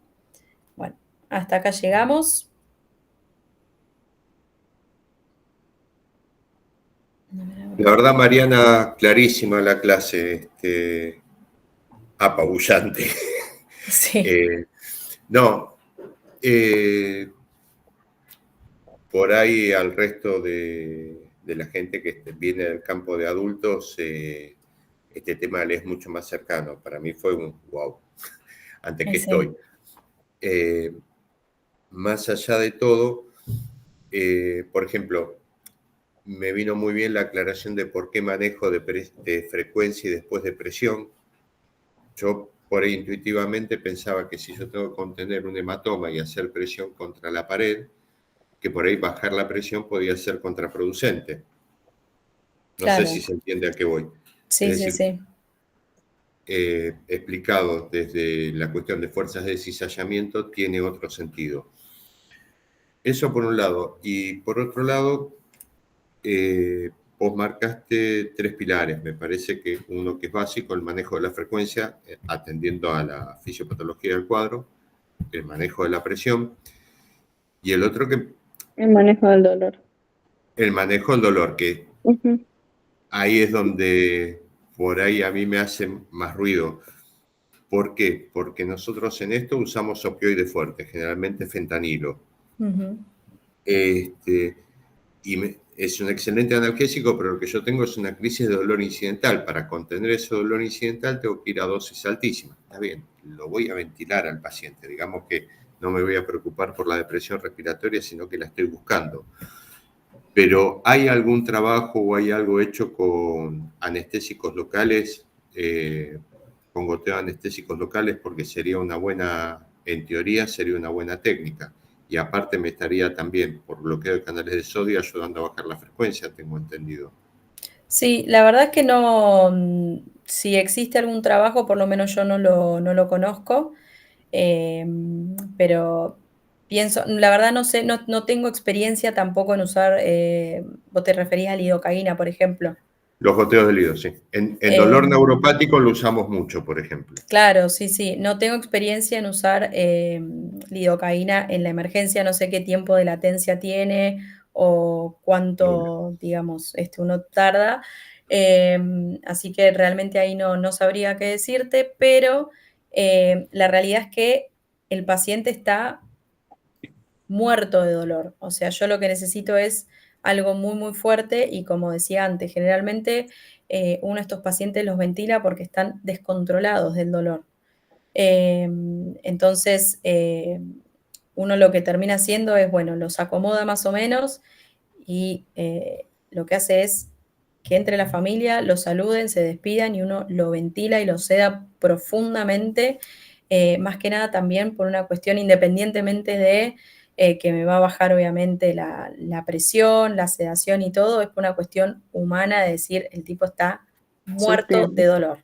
Bueno, hasta acá llegamos. La verdad, Mariana, clarísima la clase, apabullante. Sí. No, por ahí al resto de la gente que viene del campo de adultos, este tema le es mucho más cercano. Para mí fue un wow, antes que Sí. estoy. Más allá de todo, por ejemplo, me vino muy bien la aclaración de por qué manejo de frecuencia y después de presión. Yo por ahí intuitivamente pensaba que si yo tengo que contener un hematoma y hacer presión contra la pared, que por ahí bajar la presión podía ser contraproducente. No sé Claro. si se entiende a qué voy. Sí, Es sí, decir, sí. Explicado desde la cuestión de fuerzas de cizallamiento, tiene otro sentido. Eso por un lado. Y por otro lado, vos marcaste 3 pilares. Me parece que uno que es básico, el manejo de la frecuencia, atendiendo a la fisiopatología del cuadro, el manejo de la presión, y el otro que... El manejo del dolor. El manejo del dolor, que ahí es donde por ahí a mí me hace más ruido. ¿Por qué? Porque nosotros en esto usamos opioides fuertes, generalmente fentanilo. Es un excelente analgésico, pero lo que yo tengo es una crisis de dolor incidental. Para contener ese dolor incidental tengo que ir a dosis altísimas. Está bien, lo voy a ventilar al paciente. Digamos que no me voy a preocupar por la depresión respiratoria, sino que la estoy buscando. Pero ¿hay algún trabajo o hay algo hecho con anestésicos locales, con goteo anestésicos locales? Porque sería una buena, en teoría, sería una buena técnica. Y aparte me estaría también, por bloqueo de canales de sodio, ayudando a bajar la frecuencia, tengo entendido. Sí, la verdad es que no, si existe algún trabajo, por lo menos yo no lo conozco, pero pienso, la verdad no sé, no tengo experiencia tampoco en usar, vos te referís a lidocaína, por ejemplo. Los goteos de lido, sí. En dolor neuropático lo usamos mucho, por ejemplo. Claro, sí. No tengo experiencia en usar lidocaína en la emergencia, no sé qué tiempo de latencia tiene o cuánto, digamos, uno tarda. Así que realmente ahí no sabría qué decirte, pero la realidad es que el paciente está muerto de dolor. O sea, yo lo que necesito es algo muy fuerte y como decía antes, generalmente uno de estos pacientes los ventila porque están descontrolados del dolor. Entonces, uno lo que termina haciendo es, bueno, los acomoda más o menos y lo que hace es que entre la familia, lo saluden, se despidan y uno lo ventila y lo seda profundamente, más que nada también por una cuestión independientemente de que me va a bajar obviamente la presión, la sedación y todo, es por una cuestión humana de decir el tipo está muerto de dolor.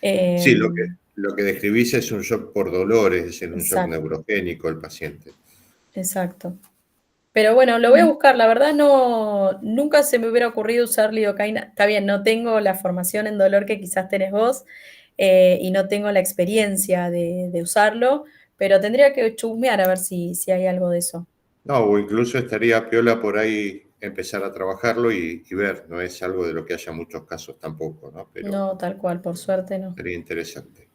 Sí, lo que describís es un shock por dolor, es decir, un shock neurogénico el paciente. Exacto. Pero bueno, lo voy a buscar, la verdad nunca se me hubiera ocurrido usar lidocaína. Está bien, no tengo la formación en dolor que quizás tenés vos y no tengo la experiencia de usarlo, pero tendría que chusmear a ver si hay algo de eso. No, o incluso estaría piola por ahí empezar a trabajarlo y ver, no es algo de lo que haya muchos casos tampoco, ¿no? Pero no, tal cual, por suerte no. sería interesante.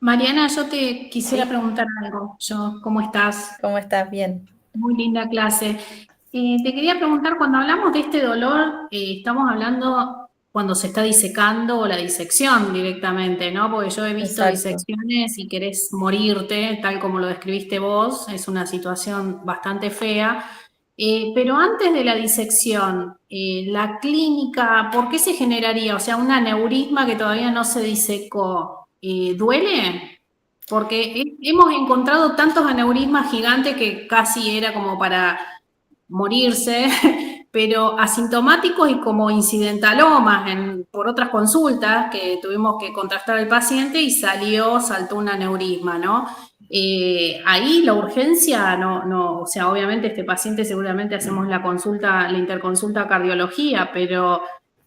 Mariana, yo te quisiera preguntar algo. ¿Cómo estás? ¿Cómo estás? Bien. Muy linda clase. Te quería preguntar, cuando hablamos de este dolor, estamos hablando cuando se está disecando o la disección directamente, ¿no? Porque yo he visto disecciones y querés morirte, tal como lo describiste vos, es una situación bastante fea. Pero antes de la disección, la clínica, ¿por qué se generaría? O sea, un aneurisma que todavía no se disecó, ¿duele? Porque hemos encontrado tantos aneurismas gigantes que casi era como para morirse, pero asintomáticos y como incidentalomas por otras consultas que tuvimos que contrastar al paciente y saltó un aneurisma, ¿no? Ahí la urgencia, o sea, obviamente este paciente seguramente hacemos la interconsulta cardiología, pero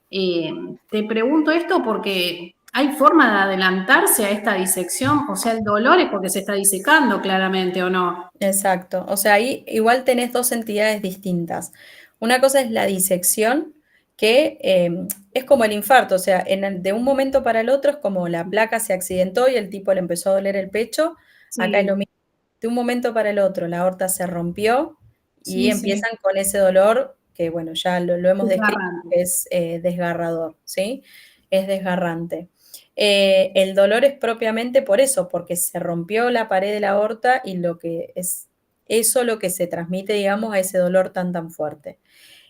te pregunto esto porque ¿hay forma de adelantarse a esta disección? O sea, el dolor es porque se está disecando claramente, ¿o no? Exacto. O sea, ahí igual tenés dos entidades distintas. Una cosa es la disección, que es como el infarto, o sea, de un momento para el otro es como la placa se accidentó y el tipo le empezó a doler el pecho. Sí. Acá es lo mismo. De un momento para el otro, la aorta se rompió y empiezan con ese dolor que, bueno, ya lo hemos descrito, que es desgarrador, ¿sí? Es desgarrante. El dolor es propiamente por eso, porque se rompió la pared de la aorta y lo que es eso lo que se transmite, digamos, a ese dolor tan fuerte.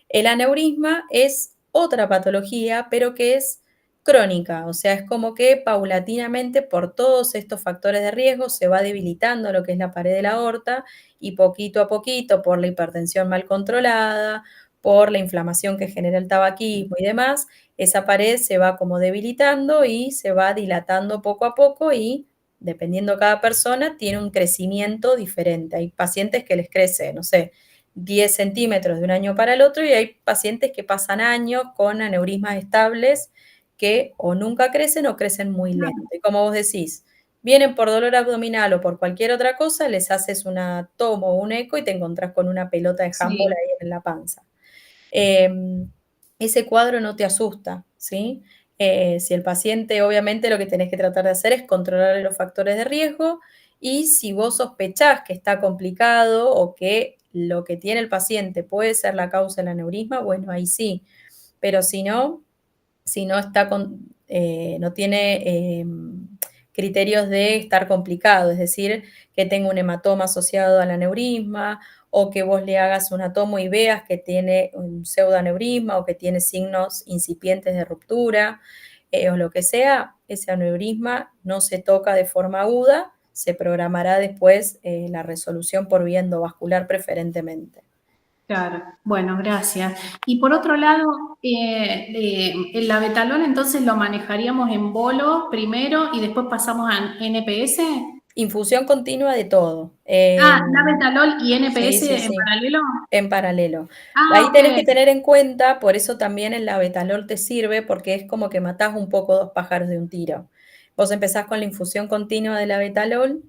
El aneurisma es otra patología, pero que es crónica, o sea, es como que paulatinamente por todos estos factores de riesgo se va debilitando lo que es la pared de la aorta y poquito a poquito por la hipertensión mal controlada, por la inflamación que genera el tabaquismo y demás, esa pared se va como debilitando y se va dilatando poco a poco y dependiendo de cada persona tiene un crecimiento diferente. Hay pacientes que les crece, no sé, 10 centímetros de un año para el otro y hay pacientes que pasan años con aneurismas estables que o nunca crecen o crecen muy lento. Y como vos decís, vienen por dolor abdominal o por cualquier otra cosa, les haces una tomo o un eco y te encontrás con una pelota de handball ahí en la panza. Ese cuadro no te asusta, ¿sí? Si el paciente, obviamente lo que tenés que tratar de hacer es controlar los factores de riesgo y si vos sospechás que está complicado o que lo que tiene el paciente puede ser la causa del aneurisma, bueno, ahí sí. Pero si no está no tiene criterios de estar complicado, es decir, que tenga un hematoma asociado al aneurisma o que vos le hagas una tomo y veas que tiene un pseudoaneurisma o que tiene signos incipientes de ruptura o lo que sea, ese aneurisma no se toca de forma aguda, se programará después la resolución por vía endovascular preferentemente. Claro, bueno, gracias. Y por otro lado, el labetalol entonces lo manejaríamos en bolo primero y después pasamos a NPS. Infusión continua de todo. Navetalol y NPS sí, en paralelo. En paralelo. Ah, Ahí tenés ok. que tener en cuenta, por eso también el labetalol te sirve, porque es como que matás un poco dos pájaros de un tiro. Vos empezás con la infusión continua de labetalol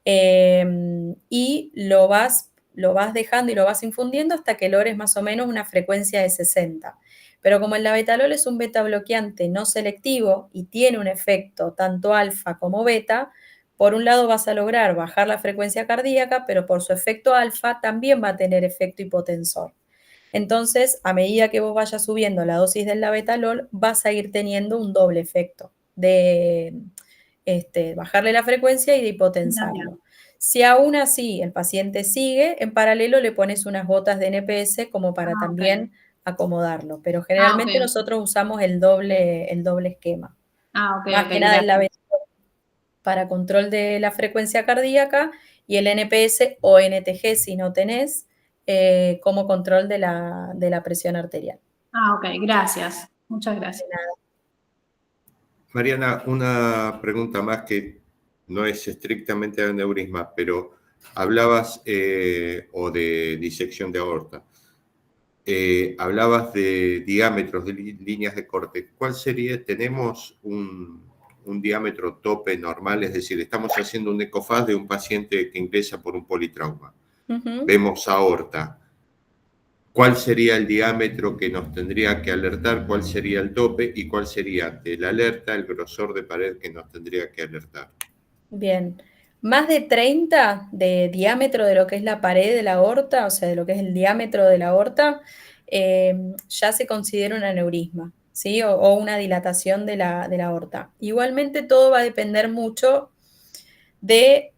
y lo vas dejando y lo vas infundiendo hasta que logres más o menos una frecuencia de 60. Pero como el labetalol es un beta bloqueante no selectivo y tiene un efecto tanto alfa como beta, por un lado vas a lograr bajar la frecuencia cardíaca, pero por su efecto alfa también va a tener efecto hipotensor. Entonces, a medida que vos vayas subiendo la dosis del labetalol, vas a ir teniendo un doble efecto de bajarle la frecuencia y de hipotensarlo. Si aún así el paciente sigue, en paralelo le pones unas gotas de NPS como para también acomodarlo, pero generalmente nosotros usamos el doble esquema. Más que nada el labetalol para control de la frecuencia cardíaca y el NPS o NTG si no tenés, como control de la presión arterial. Ok, gracias. Muchas gracias. Mariana, una pregunta más que no es estrictamente de aneurisma, pero hablabas o de disección de aorta. Hablabas de diámetros, de líneas de corte. ¿Cuál sería? ¿Tenemos un diámetro tope normal? Es decir, estamos haciendo un ecofaz de un paciente que ingresa por un politrauma. Vemos aorta. ¿Cuál sería el diámetro que nos tendría que alertar? ¿Cuál sería el tope? ¿Y cuál sería de la alerta el grosor de pared que nos tendría que alertar? Bien. Más de 30 de diámetro de lo que es la pared de la aorta, o sea, de lo que es el diámetro de la aorta, ya se considera un aneurisma, ¿sí? O una dilatación de la aorta. Igualmente todo va a depender mucho de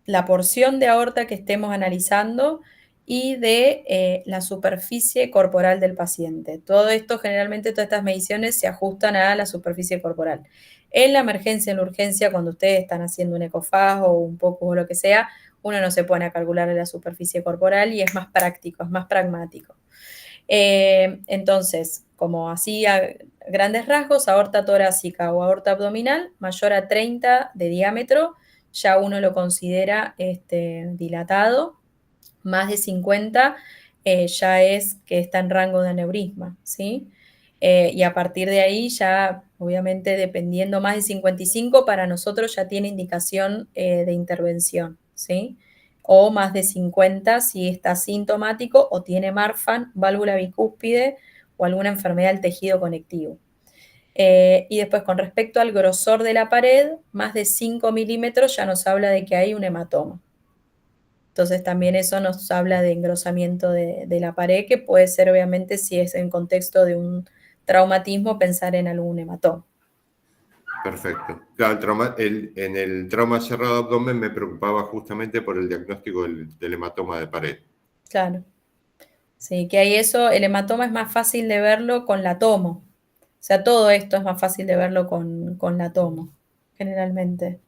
la porción de aorta que estemos analizando y de la superficie corporal del paciente. Todo esto, generalmente, todas estas mediciones se ajustan a la superficie corporal. En la emergencia, en la urgencia, cuando ustedes están haciendo un ecofaz o un poco o lo que sea, uno no se pone a calcular la superficie corporal y es más práctico, es más pragmático. Entonces, como así a grandes rasgos, aorta torácica o aorta abdominal mayor a 30 de diámetro, ya uno lo considera dilatado. Más de 50 ya es que está en rango de aneurisma, ¿sí? Y a partir de ahí ya, obviamente, dependiendo más de 55, para nosotros ya tiene indicación de intervención, ¿sí? O más de 50 si está sintomático o tiene Marfan, válvula bicúspide o alguna enfermedad del tejido conectivo. Y después, con respecto al grosor de la pared, más de 5 milímetros ya nos habla de que hay un hematoma. Entonces también eso nos habla de engrosamiento de la pared, que puede ser, obviamente, si es en contexto de un traumatismo, pensar en algún hematoma. Perfecto. Claro, en el trauma cerrado abdomen me preocupaba justamente por el diagnóstico del hematoma de pared. Claro. Sí, que ahí eso, el hematoma es más fácil de verlo con la tomo. O sea, todo esto es más fácil de verlo con la tomo, generalmente.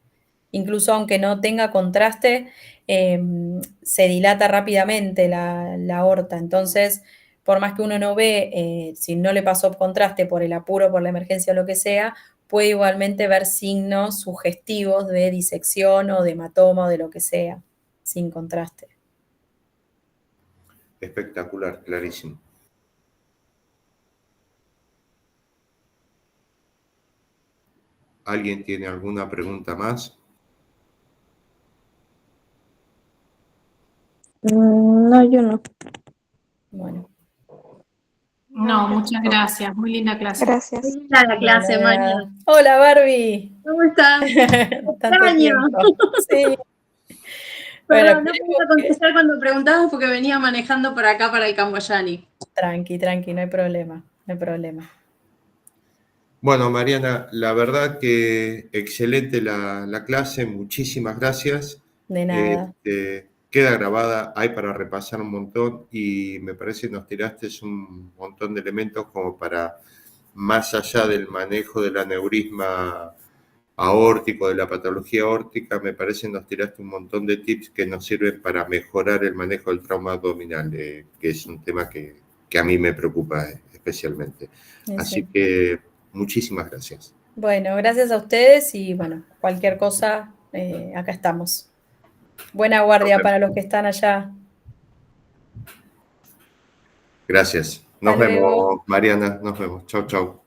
Incluso aunque no tenga contraste, se dilata rápidamente la aorta. Entonces, por más que uno no ve, si no le pasó contraste por el apuro, por la emergencia o lo que sea, puede igualmente ver signos sugestivos de disección o de hematoma o de lo que sea, sin contraste. Espectacular, clarísimo. ¿Alguien tiene alguna pregunta más? No, yo no. Bueno. No, muchas gracias. Muy linda clase. Gracias. Muy linda la clase, Bueno, María. hola, Barbie. ¿Cómo estás? Tanto tiempo. Sí. Bueno, Perdón, no pude contestar cuando preguntabas porque venía manejando por acá para el Camboyani. Tranqui, no hay problema, no hay problema. Bueno, Mariana, la verdad que excelente la clase, muchísimas gracias. De nada. Queda grabada, hay para repasar un montón y me parece que nos tiraste un montón de elementos como para, más allá del manejo del aneurisma aórtico, de la patología aórtica, me parece que nos tiraste un montón de tips que nos sirven para mejorar el manejo del trauma abdominal, que es un tema que a mí me preocupa especialmente. Así que muchísimas gracias. Bueno, gracias a ustedes y bueno, cualquier cosa, acá estamos. Buena guardia para los que están allá. Gracias. Nos Hasta luego. vemos, Mariana. Nos vemos. Chau, chau.